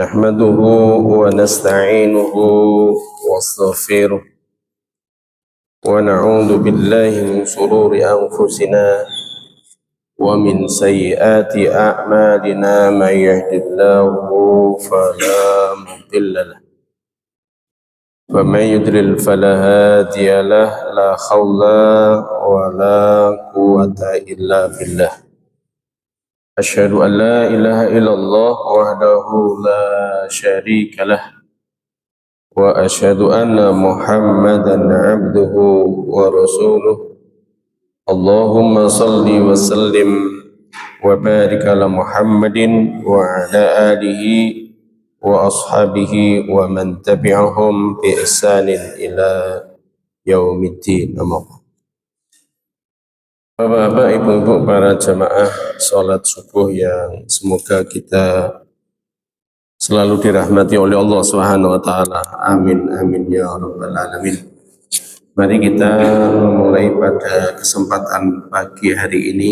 نحمده ونستعينه ونستغفره ونعوذ بالله من شرور أنفسنا ومن سيئات أعمالنا من يهد الله فلا مضل له ومن يضلل فلا هادي له لا حول ولا قوة إلا بالله أشهد أن لا إله إلا الله وحده لا شريك له وأشهد أن محمدا عبده ورسوله اللهم صل وسلم وبارك على محمد وعلى آله وأصحابه ومن تبعهم بإحسان إلى يوم الدين. Bapak-bapak, ibu-ibu, para jamaah sholat subuh yang semoga kita selalu dirahmati oleh Allah Subhanahu wa taala. Amin amin ya rabbal alamin. Mari kita mulai pada kesempatan pagi hari ini.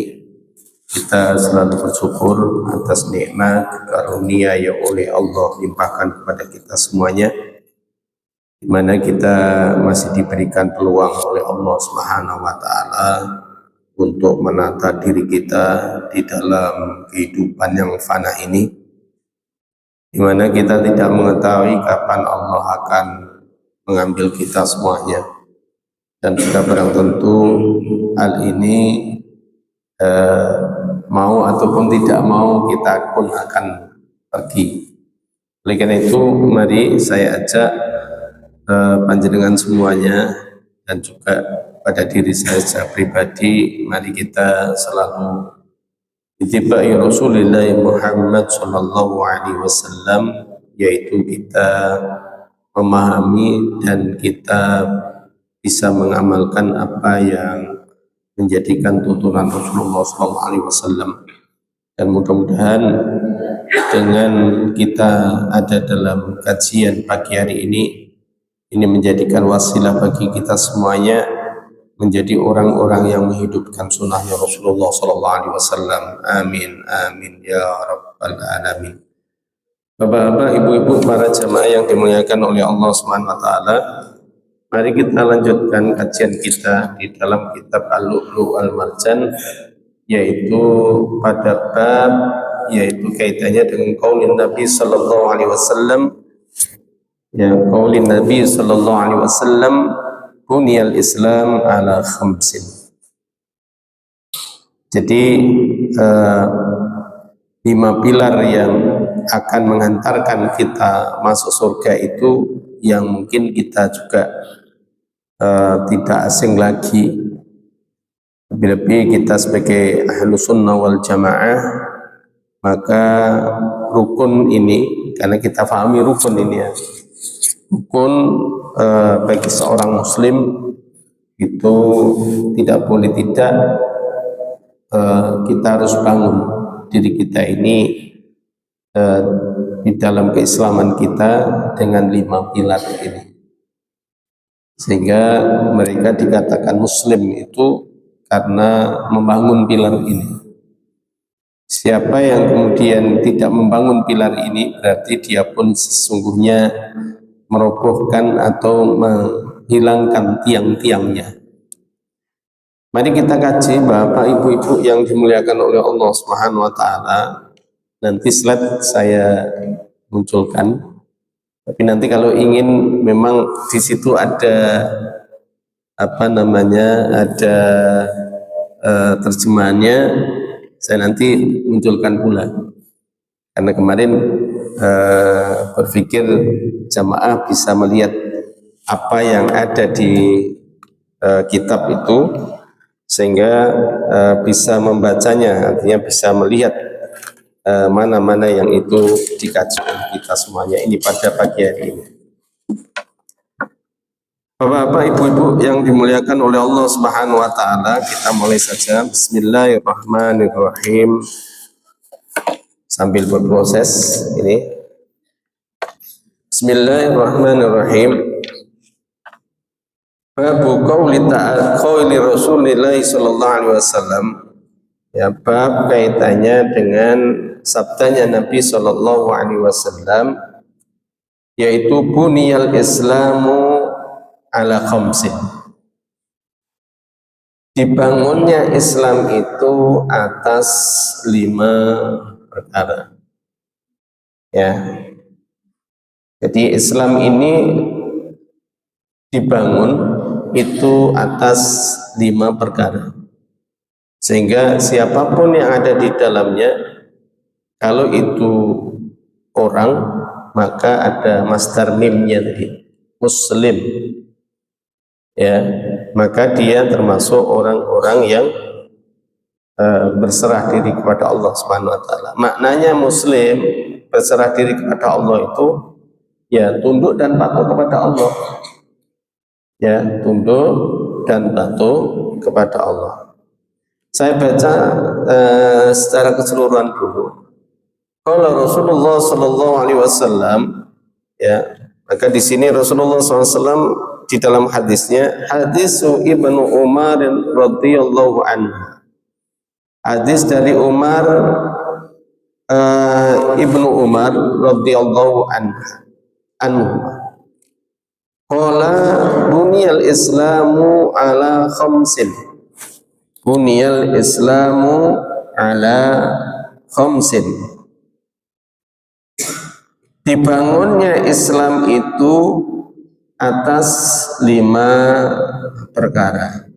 Kita selalu bersyukur atas nikmat karunia yang oleh Allah limpahkan kepada kita semuanya, di mana kita masih diberikan peluang oleh Allah Subhanahu wa taala untuk menata diri kita di dalam kehidupan yang fana ini, di mana kita tidak mengetahui kapan Allah akan mengambil kita semuanya, dan sudah barang tentu hal ini mau ataupun tidak mau kita pun akan pergi. Oleh karena itu mari saya ajak panjenengan semuanya dan juga pada diri saya secara pribadi, mari kita selalu ittiba'i Rasulullah Muhammad sallallahu alaihi wasallam, yaitu kita memahami dan kita bisa mengamalkan apa yang menjadikan tuntunan Rasulullah sallallahu alaihi wasallam. Dan mudah-mudahan dengan kita ada dalam kajian pagi hari ini menjadikan wasilah bagi kita semuanya menjadi orang-orang yang menghidupkan sunnahnya Rasulullah sallallahu alaihi wasallam. Amin amin ya rabbal alamin. Bapak-bapak, ibu-ibu, para jamaah yang dimuliakan oleh Allah Subhanahu wa taala, mari kita lanjutkan kajian kita di dalam kitab Al-Lu'lu' Al-Marjan, yaitu pada bab yaitu kaitannya dengan qaulin Nabi sallallahu alaihi wasallam, ya, qaulin Nabi sallallahu alaihi wasallam, buniyal Islam ala khamsin. Jadi 5 pilar yang akan mengantarkan kita masuk surga itu yang mungkin kita juga tidak asing lagi, lebih-lebih kita sebagai ahlu sunnah wal jamaah. Maka rukun ini, karena kita pahami rukun ini ya, rukun bagi seorang muslim itu tidak boleh tidak kita harus bangun diri kita ini di dalam keislaman kita dengan 5 pilar ini, sehingga mereka dikatakan muslim itu karena membangun pilar ini. Siapa yang kemudian tidak membangun pilar ini, berarti dia pun sesungguhnya merobohkan atau menghilangkan tiang-tiangnya. Mari kita kaji, Bapak Ibu-ibu yang dimuliakan oleh Allah Subhanahu wa taala. Nanti slide saya munculkan. Tapi nanti kalau ingin memang di situ ada ada terjemahannya, saya nanti munculkan pula. Karena kemarin berpikir jamaah bisa melihat apa yang ada di kitab itu, sehingga bisa membacanya, artinya bisa melihat mana-mana yang itu dikaji oleh kita semuanya ini pada pagi hari ini. Bapak-bapak, ibu-ibu yang dimuliakan oleh Allah Subhanahu wa taala, kita mulai saja. Bismillahirrahmanirrahim. Sambil berproses ini. Bismillahirrahmanirrahim. Babu qauli ta'ala qauli Rasulillah sallallahu alaihi wasallam, Ya, bab kaitannya dengan sabdanya Nabi Shallallahu Alaihi Wasallam, yaitu buniyal Islamu ala khamsin. Dibangunnya Islam itu atas 5 perkara. Ya, jadi Islam ini dibangun itu atas 5 perkara. Sehingga siapapun yang ada di dalamnya, kalau itu orang, maka ada masdar mimnya tadi, muslim. Ya, maka dia termasuk orang-orang yang berserah diri kepada Allah Subhanahu wa taala. Maknanya muslim, berserah diri kepada Allah itu ya tunduk dan patuh kepada Allah. Ya, tunduk dan patuh kepada Allah. Saya baca secara keseluruhan dulu. Kalau Rasulullah Sallallahu Alaihi Wasallam, ya, maka di sini Rasulullah SAW di dalam hadisnya, hadis Ibnu Umar radhiyallahu anhu. Hadis dari Umar Ibnu Umar radhiyallahu anhu. Qala buniyal Islamu ala khamsin. Buniyal Islamu ala khamsin. Dibangunnya Islam itu atas 5 perkara.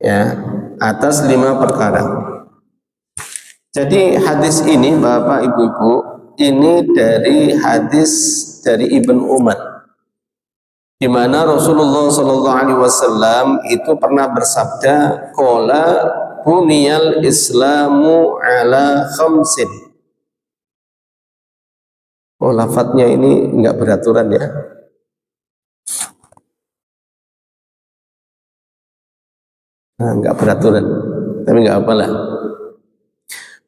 Ya, atas 5 perkara. Jadi hadis ini Bapak Ibu-ibu, ini dari hadis dari Ibnu Umar, di mana Rasulullah Shallallahu Alaihi Wasallam itu pernah bersabda, "Qala buniyal Islamu ala khamsin." Oh, lafadznya ini enggak beraturan ya. Nah, enggak beraturan, tapi enggak apalah.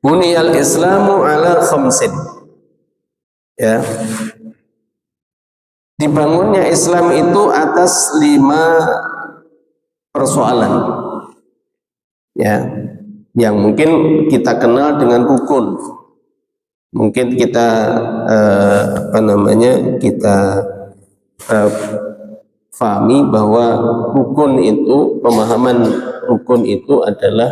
Buniyal Islamu ala khamsin. Ya. Dibangunnya Islam itu atas 5 persoalan. Ya. Yang mungkin kita kenal dengan rukun. Mungkin kita kita fahami bahwa rukun itu, pemahaman rukun itu adalah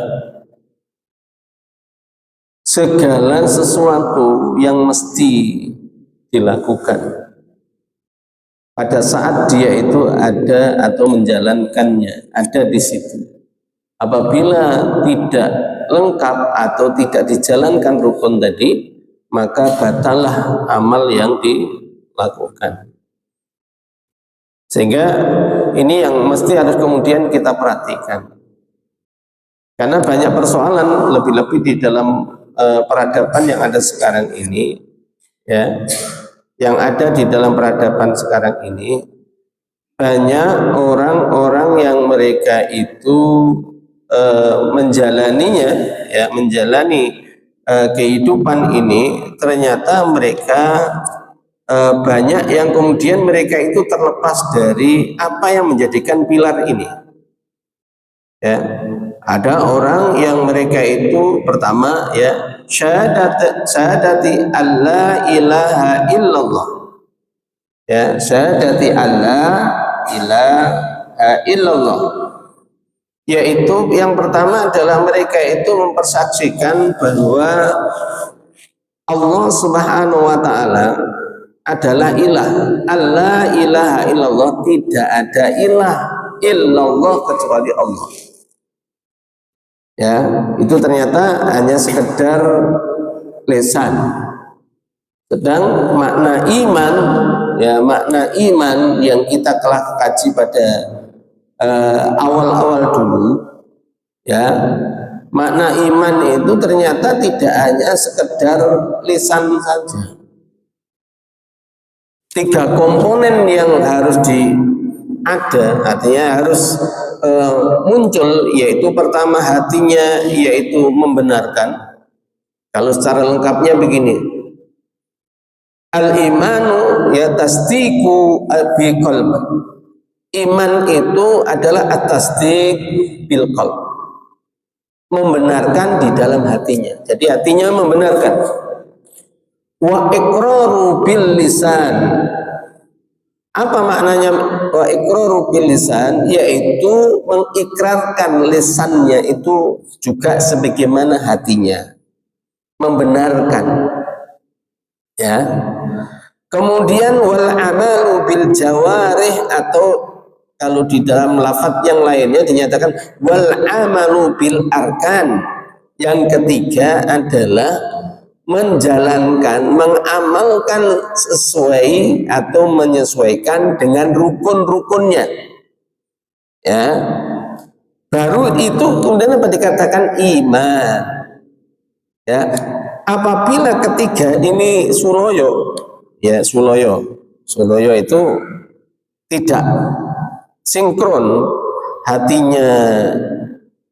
segala sesuatu yang mesti dilakukan pada saat dia itu ada atau menjalankannya, ada di situ. Apabila tidak lengkap atau tidak dijalankan rukun tadi, maka batallah amal yang dilakukan. Sehingga ini yang mesti harus kemudian kita perhatikan. Karena banyak persoalan, lebih-lebih di dalam peradaban yang ada sekarang ini, ya, yang ada di dalam peradaban sekarang ini, banyak orang-orang yang mereka itu menjalaninya, ya, menjalani kehidupan ini, ternyata mereka banyak yang kemudian mereka itu terlepas dari apa yang menjadikan pilar ini. Ya, ada orang yang mereka itu pertama, ya, syahadati alla ilaha illallah. Ya, syahadati alla ilaha illallah. Yaitu yang pertama adalah mereka itu mempersaksikan bahwa Allah Subhanahu wa taala adalah ilah. Allah ilaha illallah, tidak ada ilah illallah kecuali Allah. Ya, itu ternyata hanya sekedar lisan. Sedang makna iman, ya, makna iman yang kita telah kaji pada awal-awal dulu, ya, makna iman itu ternyata tidak hanya sekedar lisan saja. 3 komponen yang harus ada, artinya harus muncul, yaitu pertama hatinya, yaitu membenarkan. Kalau secara lengkapnya begini, al-imanu ya tasdiqu biqalb. Iman itu adalah at-tasdiq bil qalb. membenarkan di dalam hatinya. Jadi hatinya membenarkan. Wa iqraru bil lisan. Apa maknanya wa iqraru bil lisan? Yaitu mengikrarkan lisannya itu juga sebagaimana hatinya, membenarkan. Ya. Kemudian wal amalu bil jawarih, atau kalau di dalam lafaz yang lainnya dinyatakan wal amalu bil arkan. Yang ketiga adalah menjalankan, mengamalkan sesuai atau menyesuaikan dengan rukun-rukunnya. Ya. Baru itu kemudian apa dikatakan iman. Ya. Apabila ketiga ini suloyo, ya suloyo itu tidak sinkron, hatinya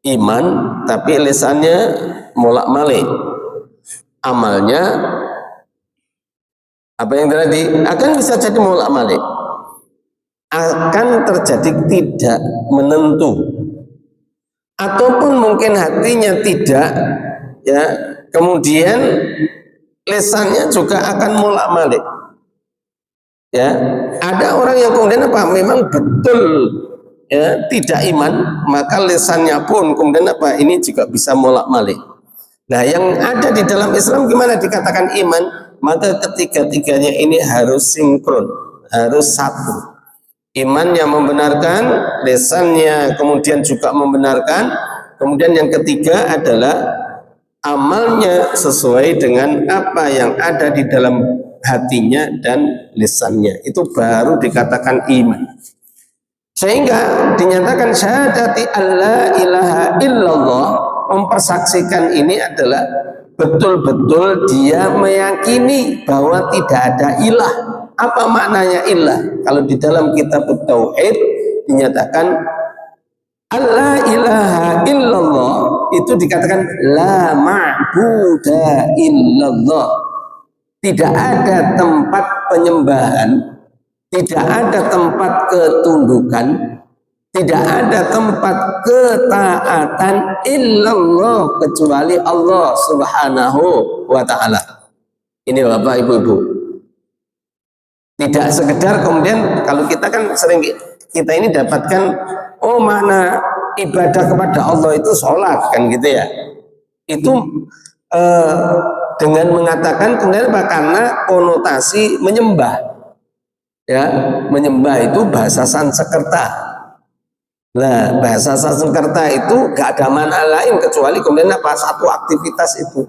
iman tapi lisannya molak-malik, amalnya apa yang terjadi akan bisa jadi molak-malik, akan terjadi tidak menentu, ataupun mungkin hatinya tidak, ya, kemudian lisannya juga akan molak-malik. Ya, ada orang yang kemudian apa? Memang betul, ya, tidak iman, maka lisannya pun kemudian apa? Ini juga bisa molak-malik. Nah, yang ada di dalam Islam gimana dikatakan iman? Maka ketiga-tiganya ini harus sinkron, harus satu. Iman yang membenarkan, lisannya kemudian juga membenarkan, kemudian yang ketiga adalah amalnya sesuai dengan apa yang ada di dalam hatinya dan lisannya. Itu baru dikatakan iman. Sehingga dinyatakan syahadati alla ilaha illallah, mempersaksikan ini adalah betul-betul dia meyakini bahwa tidak ada ilah. Apa maknanya ilah? Kalau di dalam kitab Tauhid dinyatakan alla ilaha illallah, itu dikatakan la ma'buda illallah. Tidak ada tempat penyembahan, tidak ada tempat ketundukan, tidak ada tempat ketaatan illallah, kecuali Allah Subhanahu wa ta'ala. Ini Bapak Ibu-ibu. Tidak sekedar kemudian kalau kita kan sering kita ini dapatkan, oh mana ibadah kepada Allah itu sholat, kan gitu ya. Itu dengan mengatakan kemudian apa? Karena konotasi menyembah. Ya, menyembah itu bahasa Sanskerta. Nah, bahasa Sanskerta itu gak ada makna lain kecuali kemudian apa? Satu aktivitas itu.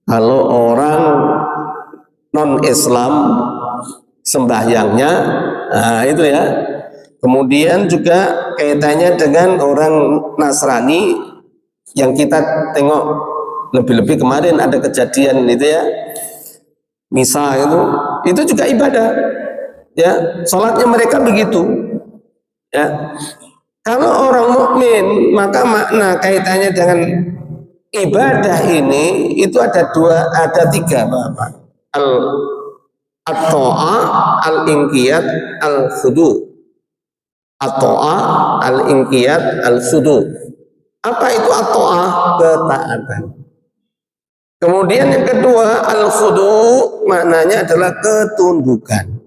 Kalau orang non-Islam sembahyangnya, nah itu ya. Kemudian juga kaitannya dengan orang Nasrani yang kita tengok lebih-lebih kemarin ada kejadian itu ya, misa itu juga ibadah, ya, sholatnya mereka begitu, ya. Kalau orang mukmin maka makna kaitannya dengan ibadah ini itu ada tiga, Bapak. At-to'a, al-inqiyat, al-khudu. At-to'a, al-inqiyat, al-khudu. Apa itu at-to'a? Ketaatan. Kemudian yang kedua, al-khudu, maknanya adalah ketundukan.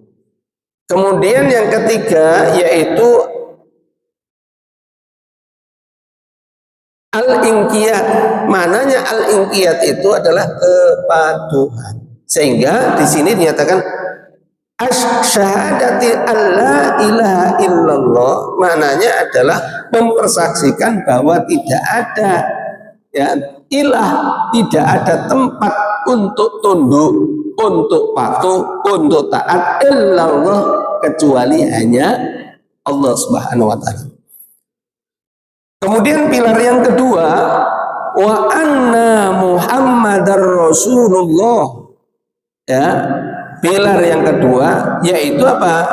Kemudian yang ketiga yaitu al-inqiyat. Maknanya al-inqiyat itu adalah kepatuhan. Sehingga di sini dinyatakan asyhadati alla ilaha illallah, maknanya adalah mempersaksikan bahwa tidak ada, ya, ilah, tidak ada tempat untuk tunduk, untuk patuh, untuk taat illallah, kecuali hanya Allah Subhanahu wa ta'ala. Kemudian pilar yang kedua, wa anna Muhammadar Rasulullah. Ya, pilar yang kedua yaitu apa?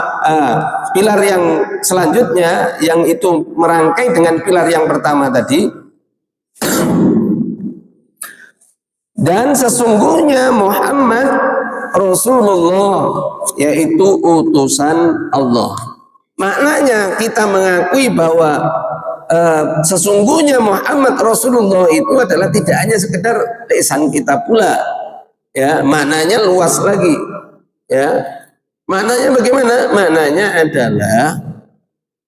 Pilar yang selanjutnya yang itu merangkai dengan pilar yang pertama tadi. Dan sesungguhnya Muhammad Rasulullah, yaitu utusan Allah. Maknanya kita mengakui bahwa sesungguhnya Muhammad Rasulullah itu adalah tidak hanya sekedar lisan kita pula, ya, maknanya luas lagi, ya. Maknanya bagaimana? Maknanya adalah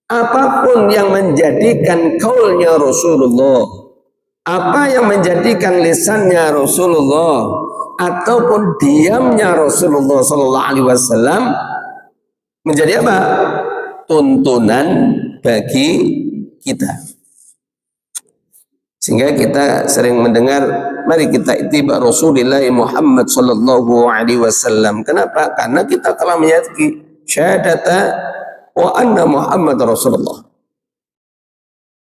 apapun yang menjadikan kaulnya Rasulullah, apa yang menjadikan lisannya Rasulullah, ataupun diamnya Rasulullah Sallallahu Alaihi Wasallam menjadi apa? Tuntunan bagi kita. Sehingga kita sering mendengar, mari kita ittiba Rasulullah Muhammad Sallallahu Alaihi Wasallam. Kenapa? Karena kita telah menyadari syahadata wa anna Muhammad Rasulullah.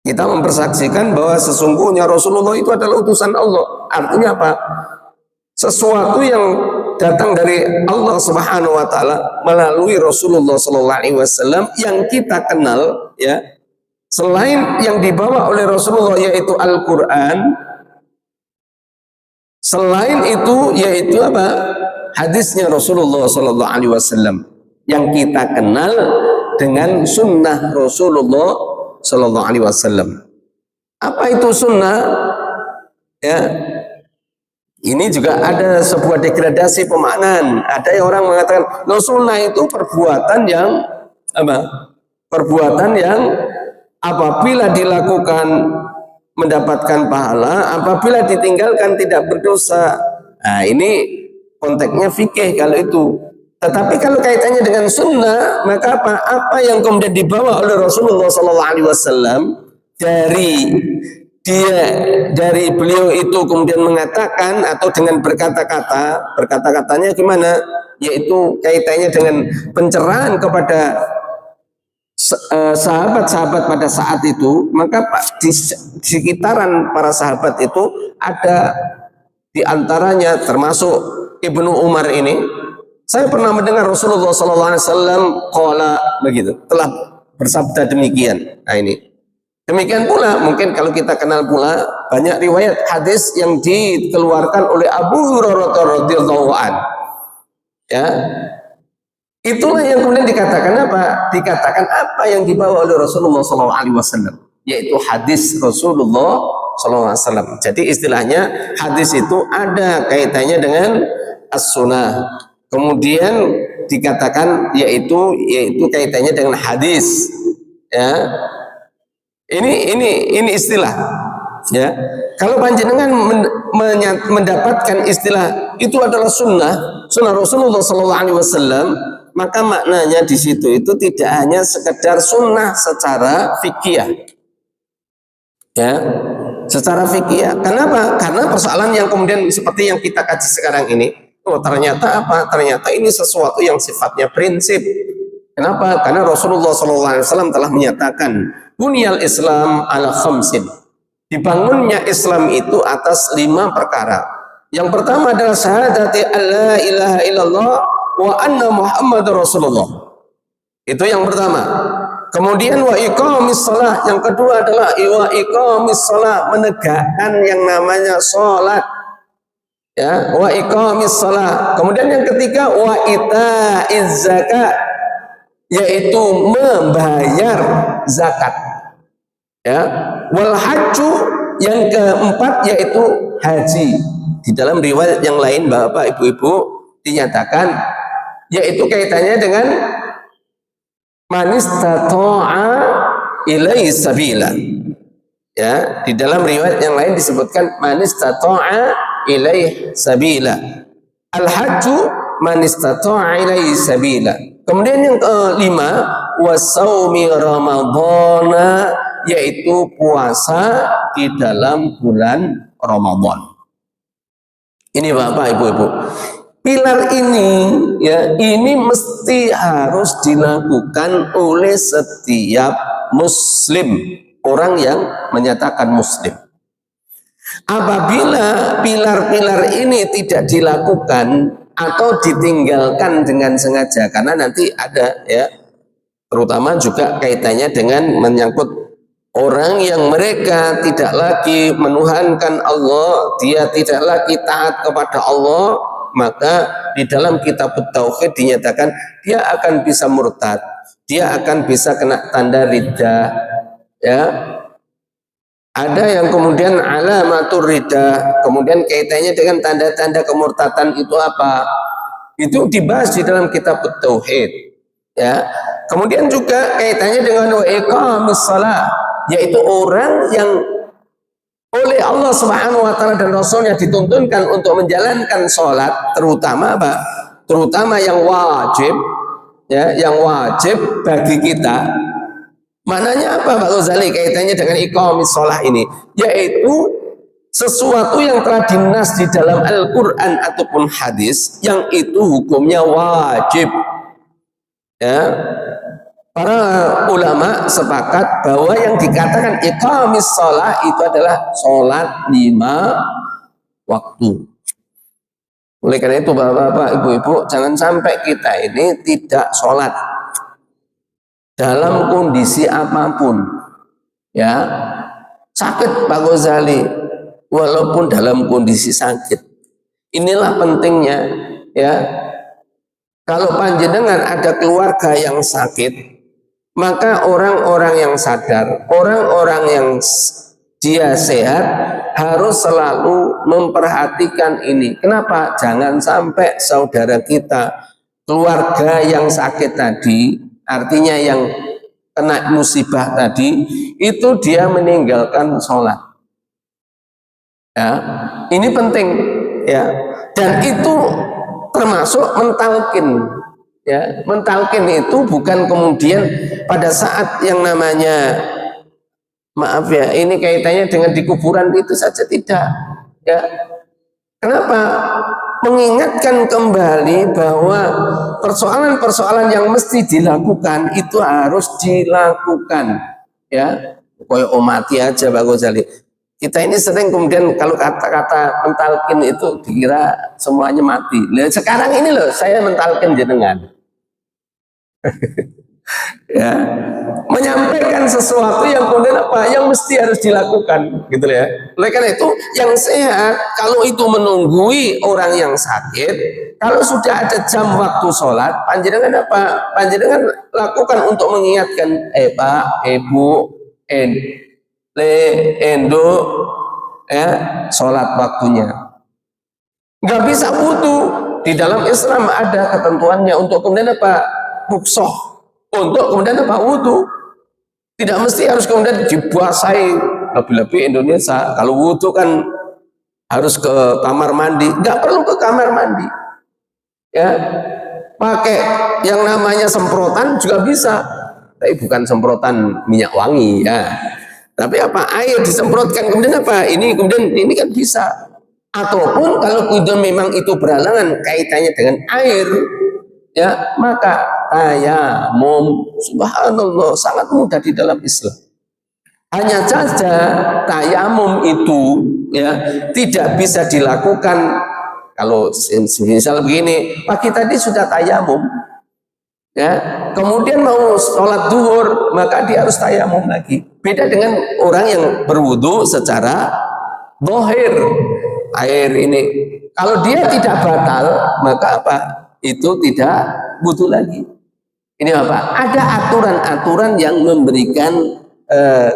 Kita mempersaksikan bahwa sesungguhnya Rasulullah itu adalah utusan Allah. Artinya apa? Sesuatu yang datang dari Allah Subhanahu wa taala melalui Rasulullah sallallahu alaihi wasallam yang kita kenal, ya. Selain yang dibawa oleh Rasulullah yaitu Al-Qur'an, selain itu yaitu apa? Hadisnya Rasulullah sallallahu alaihi wasallam yang kita kenal dengan sunnah Rasulullah sallallahu alaihi wasallam. Apa itu sunnah? Ya. Ini juga ada sebuah degradasi pemaknaan. Ada yang orang mengatakan, sunnah itu perbuatan yang apa? Perbuatan yang apabila dilakukan mendapatkan pahala, apabila ditinggalkan tidak berdosa. Nah, ini konteksnya fikih kalau itu. Tetapi kalau kaitannya dengan sunnah, maka apa? Apa yang kemudian dibawa oleh Rasulullah SAW dari beliau itu kemudian mengatakan atau dengan berkata-katanya gimana? Yaitu kaitannya dengan pencerahan kepada sahabat-sahabat pada saat itu, maka di sekitaran para sahabat itu ada di antaranya termasuk Ibnu Umar ini. Saya pernah mendengar Rasulullah SAW qala begitu, telah bersabda demikian. Nah ini. Demikian pula mungkin kalau kita kenal pula banyak riwayat hadis yang dikeluarkan oleh Abu Hurairah radhiyallahu anhu. Ya. Itulah yang kemudian dikatakan apa? Dikatakan apa yang dibawa oleh Rasulullah SAW, yaitu hadis Rasulullah SAW. Jadi istilahnya hadis itu ada kaitannya dengan as-sunnah. Kemudian dikatakan yaitu kaitannya dengan hadis. Ya. Ini istilah, ya. Kalau panjenengan mendapatkan istilah itu adalah sunnah Rasulullah SAW, maka maknanya di situ itu tidak hanya sekedar sunnah secara fikih, ya, secara fikih. Kenapa? Karena persoalan yang kemudian seperti yang kita kaji sekarang ini, ternyata apa? Ternyata ini sesuatu yang sifatnya prinsip. Kenapa? Karena Rasulullah SAW telah menyatakan bunyal Islam ala khamsin. Dibangunnya Islam itu atas 5 perkara. Yang pertama adalah syahadati alla ilaha illallah wa anna Muhammad Rasulullah. Itu yang pertama. Kemudian wa iqamis shalah. Yang kedua adalah wa iqamis shalah, menegakkan yang namanya salat. Ya, wa iqamis shalah. Kemudian yang ketiga wa itaiz zakat, yaitu membayar zakat. Ya, wal hajju, yang keempat yaitu haji. Di dalam riwayat yang lain Bapak Ibu-ibu dinyatakan yaitu kaitannya dengan manistata'a ilaihi sabila. Ya, di dalam riwayat yang lain disebutkan manistata'a ilaihi sabila. Al hajju manistata'a ilaihi sabila. Kemudian yang kelima wasaumi ramadhana, yaitu puasa di dalam bulan Ramadan. Ini Bapak Ibu-ibu, pilar ini ya, ini mesti harus dilakukan oleh setiap muslim, orang yang menyatakan muslim. Apabila pilar-pilar ini tidak dilakukan atau ditinggalkan dengan sengaja, karena nanti ada ya, terutama juga kaitannya dengan menyangkut orang yang mereka tidak lagi menuhankan Allah, dia tidak lagi taat kepada Allah, maka di dalam kitab tauhid dinyatakan dia akan bisa murtad, dia akan bisa kena tanda riddah, ya. Ada yang kemudian alamatur rida, kemudian kaitannya dengan tanda-tanda kemurtadan itu apa? Itu dibahas di dalam kitab Tauhid. Ya. Kemudian juga kaitannya dengan wa iqamis shalah, yaitu orang yang oleh Allah Subhanahu wa taala dan Rasulnya dituntunkan untuk menjalankan sholat, terutama apa? Terutama yang wajib, ya, yang wajib bagi kita. Maknanya apa Pak Ghazali kaitannya dengan iqamis shalah ini? Yaitu sesuatu yang telah dinas di dalam Al-Qur'an ataupun hadis yang itu hukumnya wajib. Ya. Para ulama sepakat bahwa yang dikatakan iqamis shalah itu adalah sholat 5 waktu. Oleh karena itu Bapak-bapak, Ibu-ibu, jangan sampai kita ini tidak sholat dalam kondisi apapun. Ya, sakit Pak Ghazali, walaupun dalam kondisi sakit. Inilah pentingnya, ya. Kalau panjenengan ada keluarga yang sakit, maka orang-orang yang sadar, orang-orang yang dia sehat harus selalu memperhatikan ini. Kenapa? Jangan sampai saudara kita, keluarga yang sakit tadi, artinya yang kena musibah tadi, itu dia meninggalkan sholat. Ya, ini penting, ya. Dan itu termasuk mentalkin. Ya, mentalkin itu bukan kemudian pada saat yang namanya, maaf ya, ini kaitannya dengan di kuburan itu saja, tidak. Ya, kenapa? Mengingatkan kembali bahwa persoalan-persoalan yang mesti dilakukan itu harus dilakukan. Ya, kayak mati aja Pak Ghazali. Kita ini sering kemudian kalau kata-kata mentalkin itu dikira semuanya mati. Nah, sekarang ini loh saya mentalkin jenengan. Ya, menyampaikan sesuatu yang kemudian apa yang mesti harus dilakukan gitu ya. Oleh karena itu yang sehat kalau itu menunggui orang yang sakit, kalau sudah ada jam waktu sholat, panjenengan apa? Panjenengan lakukan untuk mengingatkan Pak, Ibu, Endo, ya, sholat waktunya. Nggak bisa wudu. Di dalam Islam ada ketentuannya untuk kemudian apa? Rukhsah untuk kemudian apa? Wudu. Tidak mesti harus kemudian dibasahi, lebih-lebih Indonesia. Kalau wudu kan harus ke kamar mandi, nggak perlu ke kamar mandi. Ya, pakai yang namanya semprotan juga bisa, tapi bukan semprotan minyak wangi ya. Tapi apa? Air disemprotkan kemudian apa? Ini kemudian ini kan bisa. Ataupun kalau kemudian memang itu berhalangan kaitannya dengan air, ya, maka tayamum, subhanallah, sangat mudah di dalam Islam. Hanya saja tayamum itu, ya, tidak bisa dilakukan kalau misal begini, pagi tadi sudah tayamum, ya, kemudian mau sholat duhur, maka dia harus tayamum lagi. Beda dengan orang yang berwudu secara zahir. Air ini, kalau dia tidak batal, maka apa? Itu tidak wudu lagi. Ini apa? Ada aturan-aturan yang memberikan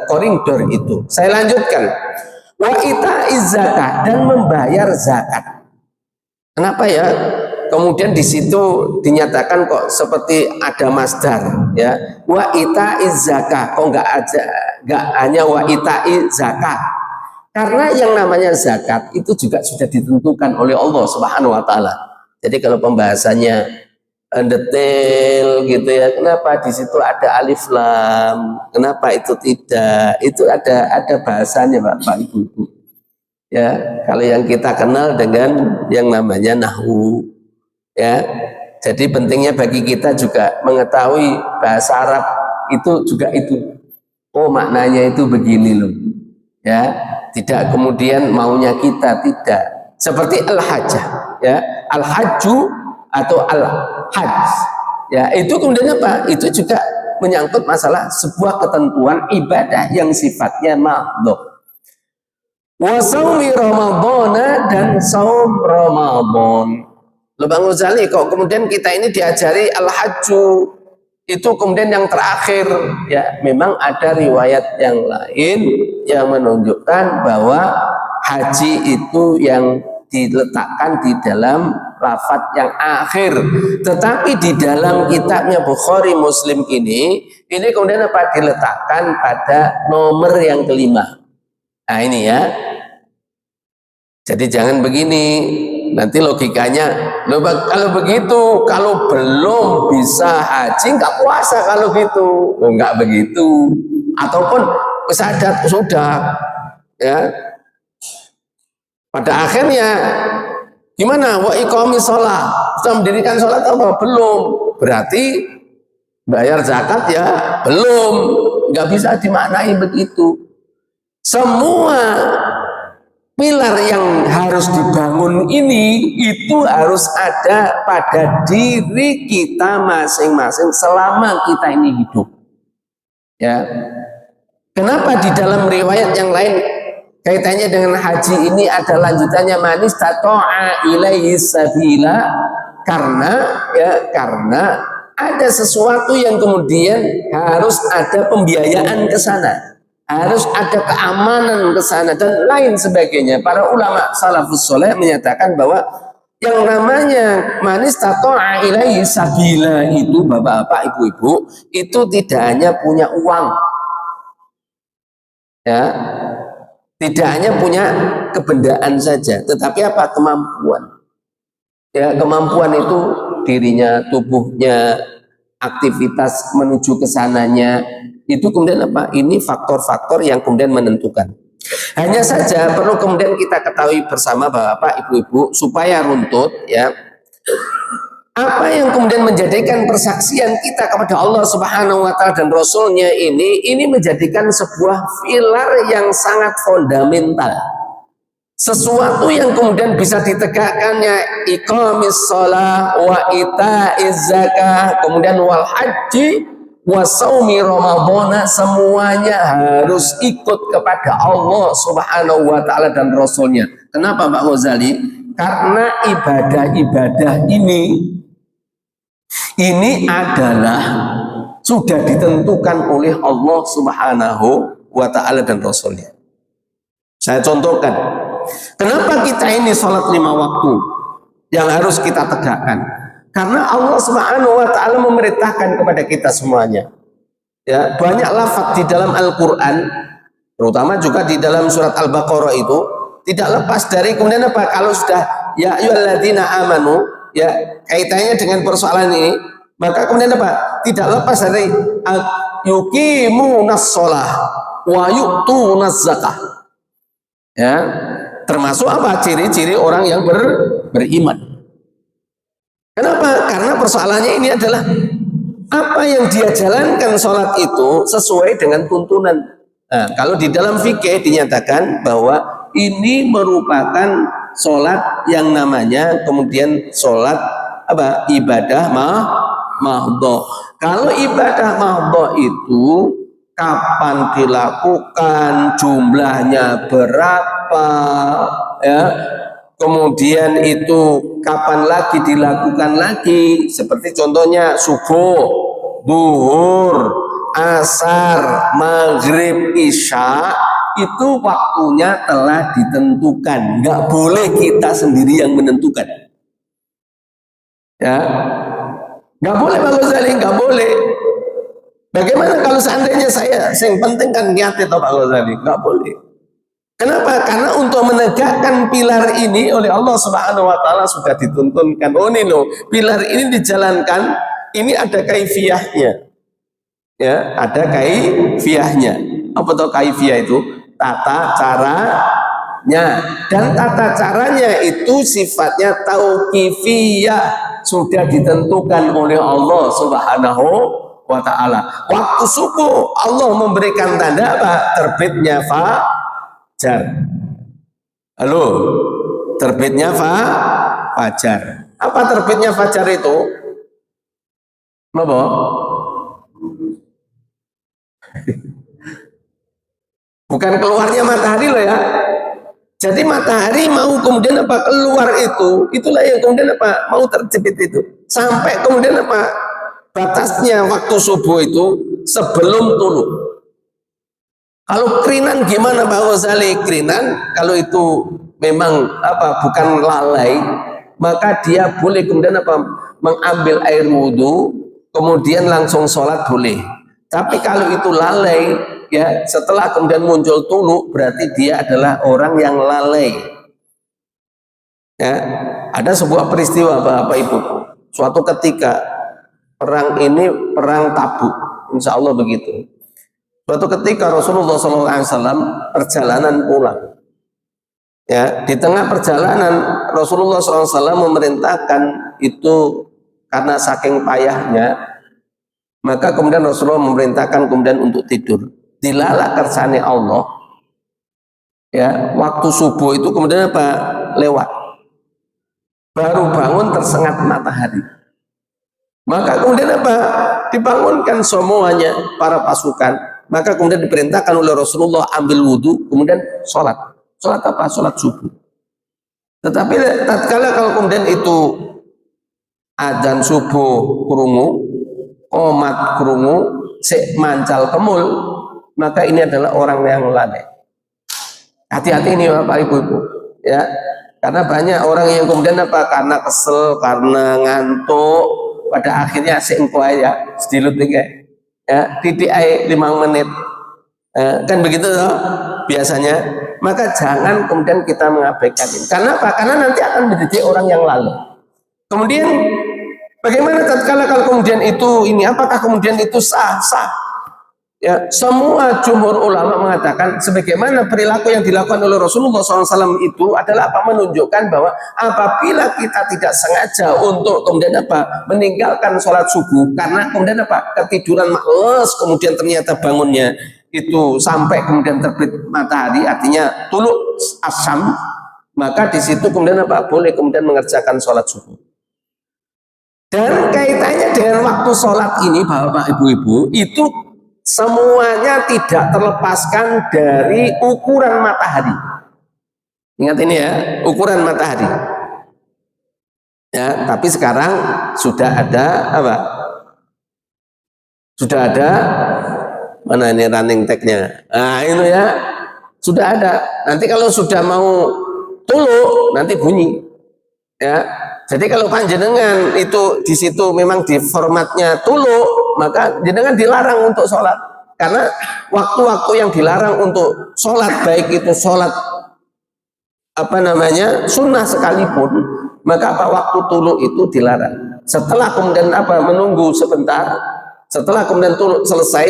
koridor itu. Saya lanjutkan. Wa ita'iz zakat, dan membayar zakat. Kenapa ya? Kemudian di situ dinyatakan kok seperti ada masdar, ya. Wa ita'iz zakat. Kok enggak hanya wa ita'iz zakat. Karena yang namanya zakat itu juga sudah ditentukan oleh Allah Subhanahu wa taala. Jadi kalau pembahasannya detail gitu ya, kenapa di situ ada alif lam, kenapa itu tidak, itu ada bahasanya Bapak Ibu. Ya, kalau yang kita kenal dengan yang namanya nahwu, ya. Jadi pentingnya bagi kita juga mengetahui bahasa Arab itu juga itu. Oh, maknanya itu begini loh. Ya, tidak kemudian maunya kita, tidak. Seperti al-hajjah, ya. Al-hajju atau al-hajj, ya, itu kemudian apa? Itu juga menyangkut masalah sebuah ketentuan ibadah yang sifatnya ma'dhur. Wa shaumi ramadhana, dan saum Ramadan. Loh Bang Ghazali, kok kemudian kita ini diajari al-hajju, itu kemudian yang terakhir. Ya, memang ada riwayat yang lain yang menunjukkan bahwa haji itu yang diletakkan di dalam lafaz yang akhir, tetapi di dalam kitabnya Bukhari Muslim ini kemudian apa, diletakkan pada nomor yang kelima. Nah ini ya, jadi jangan begini, nanti logikanya, kalau begitu, kalau belum bisa haji nggak puasa kalau gitu, nggak begitu. Ataupun sadar sudah, ya. Pada akhirnya gimana? Wa iqamis shalah, sudah mendirikan sholat apa? Belum. Berarti bayar zakat ya belum. Nggak bisa dimaknai begitu. Semua pilar yang harus dibangun ini itu harus ada pada diri kita masing-masing selama kita ini hidup. Ya. Kenapa di dalam riwayat yang lain kaitannya dengan haji ini ada lanjutannya manis tato'a ilaihi sabila, karena ada sesuatu yang kemudian harus ada pembiayaan ke sana, harus ada keamanan ke sana dan lain sebagainya. Para ulama salafus soleh menyatakan bahwa yang namanya manis tato'a ilaihi sabila itu, bapak-bapak, ibu-ibu, itu tidak hanya punya uang, ya, tidak hanya punya kebendaan saja, tetapi apa? Kemampuan. Ya, kemampuan itu dirinya, tubuhnya, aktivitas menuju ke sananya, itu kemudian apa? Ini faktor-faktor yang kemudian menentukan. Hanya saja perlu kemudian kita ketahui bersama Bapak, Ibu-ibu, supaya runtut, ya. Apa yang kemudian menjadikan persaksian kita kepada Allah Subhanahu wa Ta'ala dan Rasulnya ini menjadikan sebuah pilar yang sangat fundamental, sesuatu yang kemudian bisa ditegakkannya iqamis shalah wa itaiz zakah, kemudian wal haji wa saumi ramadhana, semuanya harus ikut kepada Allah Subhanahu wa Ta'ala dan Rasulnya. Kenapa Pak Ghazali? Karena ibadah-ibadah ini adalah sudah ditentukan oleh Allah Subhanahu wa Ta'ala dan Rasulnya. Saya contohkan, kenapa kita ini sholat 5 waktu yang harus kita tegakkan? Karena Allah Subhanahu wa Ta'ala memerintahkan kepada kita semuanya. Ya, banyak lafaz di dalam Al-Quran, terutama juga di dalam surat Al-Baqarah itu, tidak lepas dari kemudian apa? Kalau sudah ya ayyuhalladzina amanu, ya, kaitannya dengan persoalan ini, maka kemudian apa? Tidak lepas dari yuqimunas shalah wa yu'tunaz zakah. Ya, termasuk apa? Ciri-ciri orang yang beriman. Kenapa? Karena persoalannya ini adalah apa yang dia jalankan sholat itu sesuai dengan tuntunan. Nah, kalau di dalam fikih dinyatakan bahwa ini merupakan sholat yang namanya kemudian sholat apa? Ibadah mahdhah. Kalau ibadah mahdhah itu kapan dilakukan, jumlahnya berapa, ya, kemudian itu kapan lagi dilakukan lagi, seperti contohnya subuh, duhur, asar, maghrib, isya, itu waktunya telah ditentukan, nggak boleh kita sendiri yang menentukan, ya, nggak boleh Pak Ghazali, nggak boleh. Bagaimana kalau seandainya saya yang penting kan niat itu Pak Ghazali, nggak boleh. Kenapa? Karena untuk menegakkan pilar ini oleh Allah Subhanahu wa Ta'ala sudah dituntunkan. Oh ini loh, pilar ini dijalankan, ini ada kaifiyahnya, ya, ada kaifiyahnya. Apa tuh kaifiyah itu? Tata caranya, dan tata caranya itu sifatnya tauqifiyah, sudah ditentukan oleh Allah Subhanahu wa Ta'ala. Waktu subuh Allah memberikan tanda apa? Terbitnya fajar. Halo, terbitnya fajar. Apa terbitnya fajar itu? Apa? Bukan keluarnya matahari loh ya. Jadi matahari mau kemudian apa? Keluar itu, itulah yang kemudian apa? Mau terjepit itu. Sampai kemudian apa? batasnya waktu subuh itu sebelum tulu. Kalau krinan gimana Pak Ghazali? Krinan kalau itu memang bukan lalai, maka dia boleh kemudian mengambil air wudhu kemudian langsung sholat boleh. Tapi kalau itu lalai, ya setelah kemudian muncul tulu berarti dia adalah orang yang lalai. Ya, ada sebuah peristiwa Bapak Ibu. Suatu ketika perang ini perang Tabuk, insya Allah begitu. Suatu ketika Rasulullah SAW perjalanan pulang. Ya, di tengah perjalanan Rasulullah SAW memerintahkan itu karena saking payahnya, maka kemudian Rasulullah memerintahkan kemudian untuk tidur. Dilala kersane Allah. Ya, waktu subuh itu kemudian lewat. Baru bangun tersengat matahari. Maka kemudian dibangunkan semuanya para pasukan. Maka kemudian diperintahkan oleh Rasulullah ambil wudhu, kemudian sholat. Sholat apa? Sholat subuh. Tetapi tatkala kalau kemudian itu adzan subuh krungu, qomat krungu, sik mancal kemul, maka ini adalah orang yang lalai. Hati-hati ini Bapak Ibu, ya. Karena banyak orang yang kemudian karena kesel, karena ngantuk, pada akhirnya sik engko ya, sedilut iki. Ya, titik air 5 menit. Kan begitu toh biasanya. Maka jangan kemudian kita mengabaikan ini. Karena apa? Karena nanti akan menjadi orang yang lalai. Kemudian bagaimana tatkala kalau kemudian itu ini, apakah kemudian itu sah? Ya, semua jumhur ulama mengatakan sebagaimana perilaku yang dilakukan oleh Rasulullah SAW itu adalah menunjukkan bahwa apabila kita tidak sengaja untuk kemudian meninggalkan sholat subuh karena kemudian ketiduran males, kemudian ternyata bangunnya itu sampai kemudian terbit matahari, artinya tuluk asyam, maka di situ kemudian boleh kemudian mengerjakan sholat subuh. Dan kaitannya dengan waktu sholat ini Bapak Ibu-ibu itu semuanya tidak terlepaskan dari ukuran matahari. Ingat ini ya, ukuran matahari. Ya, tapi sekarang sudah ada Sudah ada mana ini running tag-nya. Nah, itu ya. Sudah ada. Nanti kalau sudah mau tulu nanti bunyi. Ya. Jadi kalau panjenengan itu di situ memang di formatnya tulu, maka jenengan dilarang untuk sholat. Karena waktu-waktu yang dilarang untuk sholat, baik itu sholat sunnah sekalipun, maka waktu tulu itu dilarang. Setelah kemudian menunggu sebentar, setelah kemudian tulu selesai,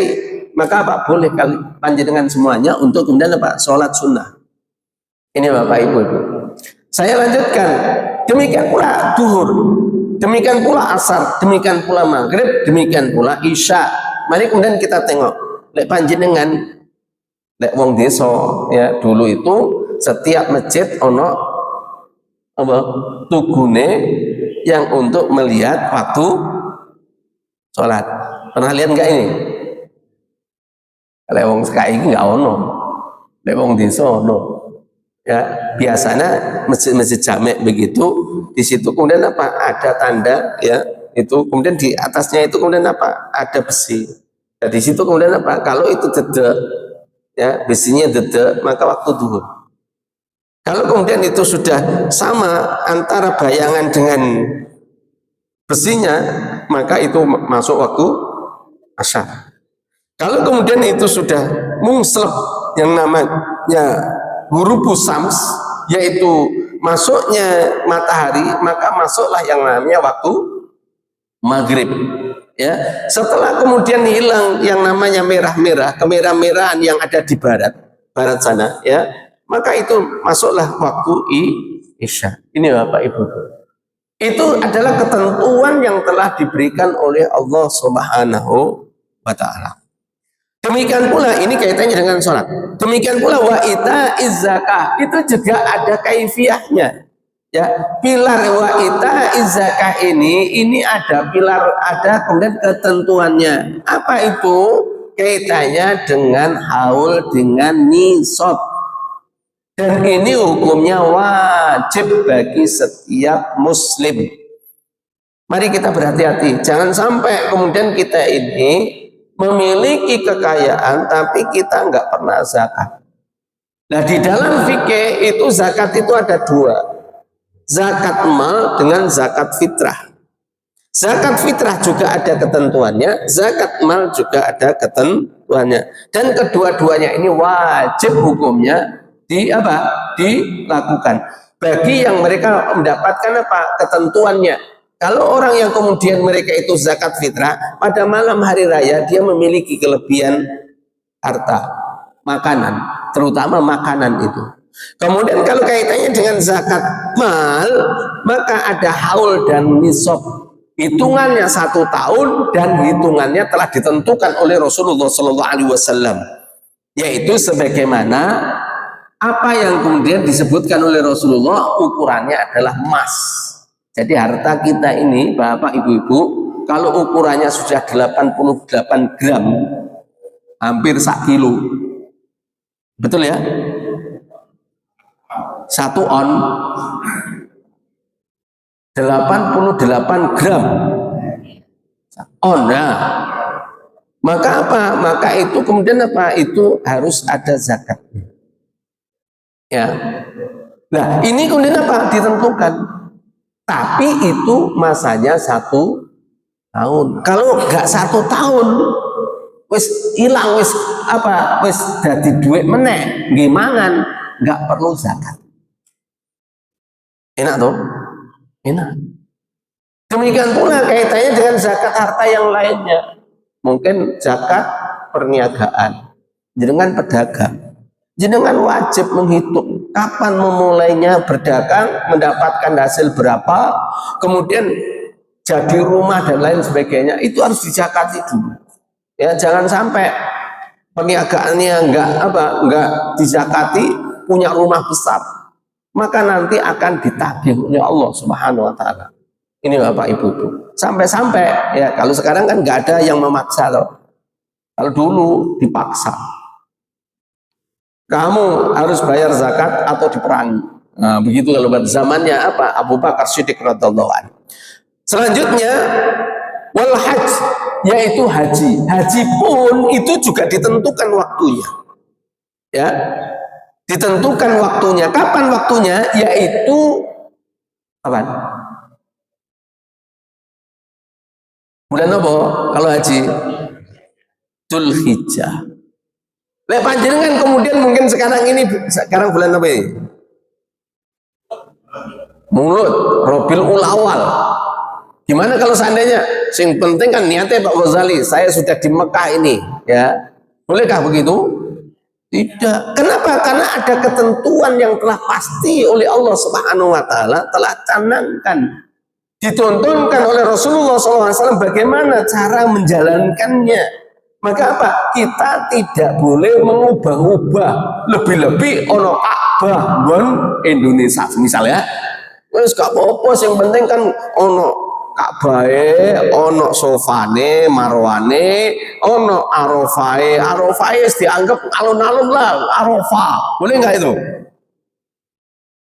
maka boleh kali panjenengan semuanya untuk kemudian sholat sunnah. Ini Bapak Ibu. Saya lanjutkan. Demikian pula duhur, demikian pula asar, demikian pula maghrib, demikian pula isya. Mari kemudian kita tengok, lek panjenengan, lek wong desa ya dulu itu setiap masjid ono tugune yang untuk melihat waktu sholat. Pernah lihat nggak ini? Lek wong sekarang nggak ono, lek wong desa ono. Ya, biasanya masjid-masjid jamek begitu, di situ kemudian ada tanda ya, itu kemudian di atasnya itu kemudian ada besi. Dan di situ kemudian kalau itu dedek ya, besinya dedek, maka waktu duhur. Kalau kemudian itu sudah sama antara bayangan dengan besinya, maka itu masuk waktu asyar. Kalau kemudian itu sudah mungslep yang namanya hurufus syams, yaitu masuknya matahari, maka masuklah yang namanya waktu maghrib. Ya, setelah kemudian hilang yang namanya merah-merah, kemerah-merahan yang ada di barat sana, ya, maka itu masuklah waktu isya. Ini Bapak Ibu. Itu adalah ketentuan yang telah diberikan oleh Allah Subhanahu wa Ta'ala. Demikian pula ini kaitannya dengan sholat. Demikian pula wa ita'iz zakah, itu juga ada kaifiahnya. Ya, pilar wa ita'iz zakah ini ada pilar, ada kemudian ketentuannya. Apa itu? Kaitannya dengan haul, dengan nisab. Dan ini hukumnya wajib bagi setiap muslim. Mari kita berhati-hati, jangan sampai kemudian kita ini memiliki kekayaan tapi kita nggak pernah zakat. Nah, di dalam fikih itu zakat itu ada dua, zakat mal dengan zakat fitrah. Zakat fitrah juga ada ketentuannya, zakat mal juga ada ketentuannya, dan kedua-duanya ini wajib hukumnya dilakukan bagi yang mereka mendapatkan ketentuannya. Kalau orang yang kemudian mereka itu zakat fitrah, pada malam hari raya dia memiliki kelebihan harta, makanan, terutama makanan itu. Kemudian kalau kaitannya dengan zakat mal, maka ada haul dan nisab. Hitungannya 1 tahun dan hitungannya telah ditentukan oleh Rasulullah SAW, yaitu sebagaimana apa yang kemudian disebutkan oleh Rasulullah, ukurannya adalah emas. Jadi harta kita ini, Bapak Ibu-ibu, kalau ukurannya sudah 88 gram, hampir 1 kilo, betul ya? 1 on 88 gram on ya. Maka apa? Maka itu kemudian itu harus ada zakatnya. Ya. Nah, ini kemudian ditentukan. Tapi itu masanya 1 tahun. Kalau enggak 1 tahun, wis hilang, wis dadi duit meneh, nggih mangan, enggak perlu zakat. Enak toh? Enak. Demikian pula kaitannya dengan zakat harta yang lainnya. Mungkin zakat perniagaan, jenengan pedagang, jenengan wajib menghitung kapan memulainya berdagang, mendapatkan hasil berapa, kemudian jadi rumah dan lain sebagainya, itu harus dizakati dulu. Ya, jangan sampai perniagaannya enggak dizakati, punya rumah besar, maka nanti akan ditagih oleh Allah Subhanahu wa taala. Ini Bapak Ibu. Sampai-sampai ya, kalau sekarang kan nggak ada yang memaksa loh. Kalau dulu dipaksa. Kamu harus bayar zakat atau diperangi. Nah, begitu kalau pada zamannya Abu Bakar Siddiq radhiyallahu anhu. Selanjutnya wal hajj, yaitu haji. Haji pun itu juga ditentukan waktunya. Ya. Ditentukan waktunya. Kapan waktunya? Yaitu kapan? Bulan apa kalau haji? Dzulhijjah. Lek panjenengan kemudian mungkin sekarang bulan apa ini? Mulut Rabiul Awal. Gimana kalau seandainya sing penting kan niatnya Pak Ghazali, saya sudah di Mekah ini, ya. Bolehkah begitu? Tidak. Kenapa? Karena ada ketentuan yang telah pasti oleh Allah Subhanahu wa taala, telah canangkan, dituntunkan oleh Rasulullah SAW bagaimana cara menjalankannya. Maka kita tidak boleh mengubah-ubah, lebih-lebih ono Ka'bah bon Indonesia misalnya. Wes gak apa-apa, yang penting kan ono Ka'bahe, ono sofane, marwane, ono arofae. Arofae dianggap alun-alun lah, Arafah. Boleh nggak itu?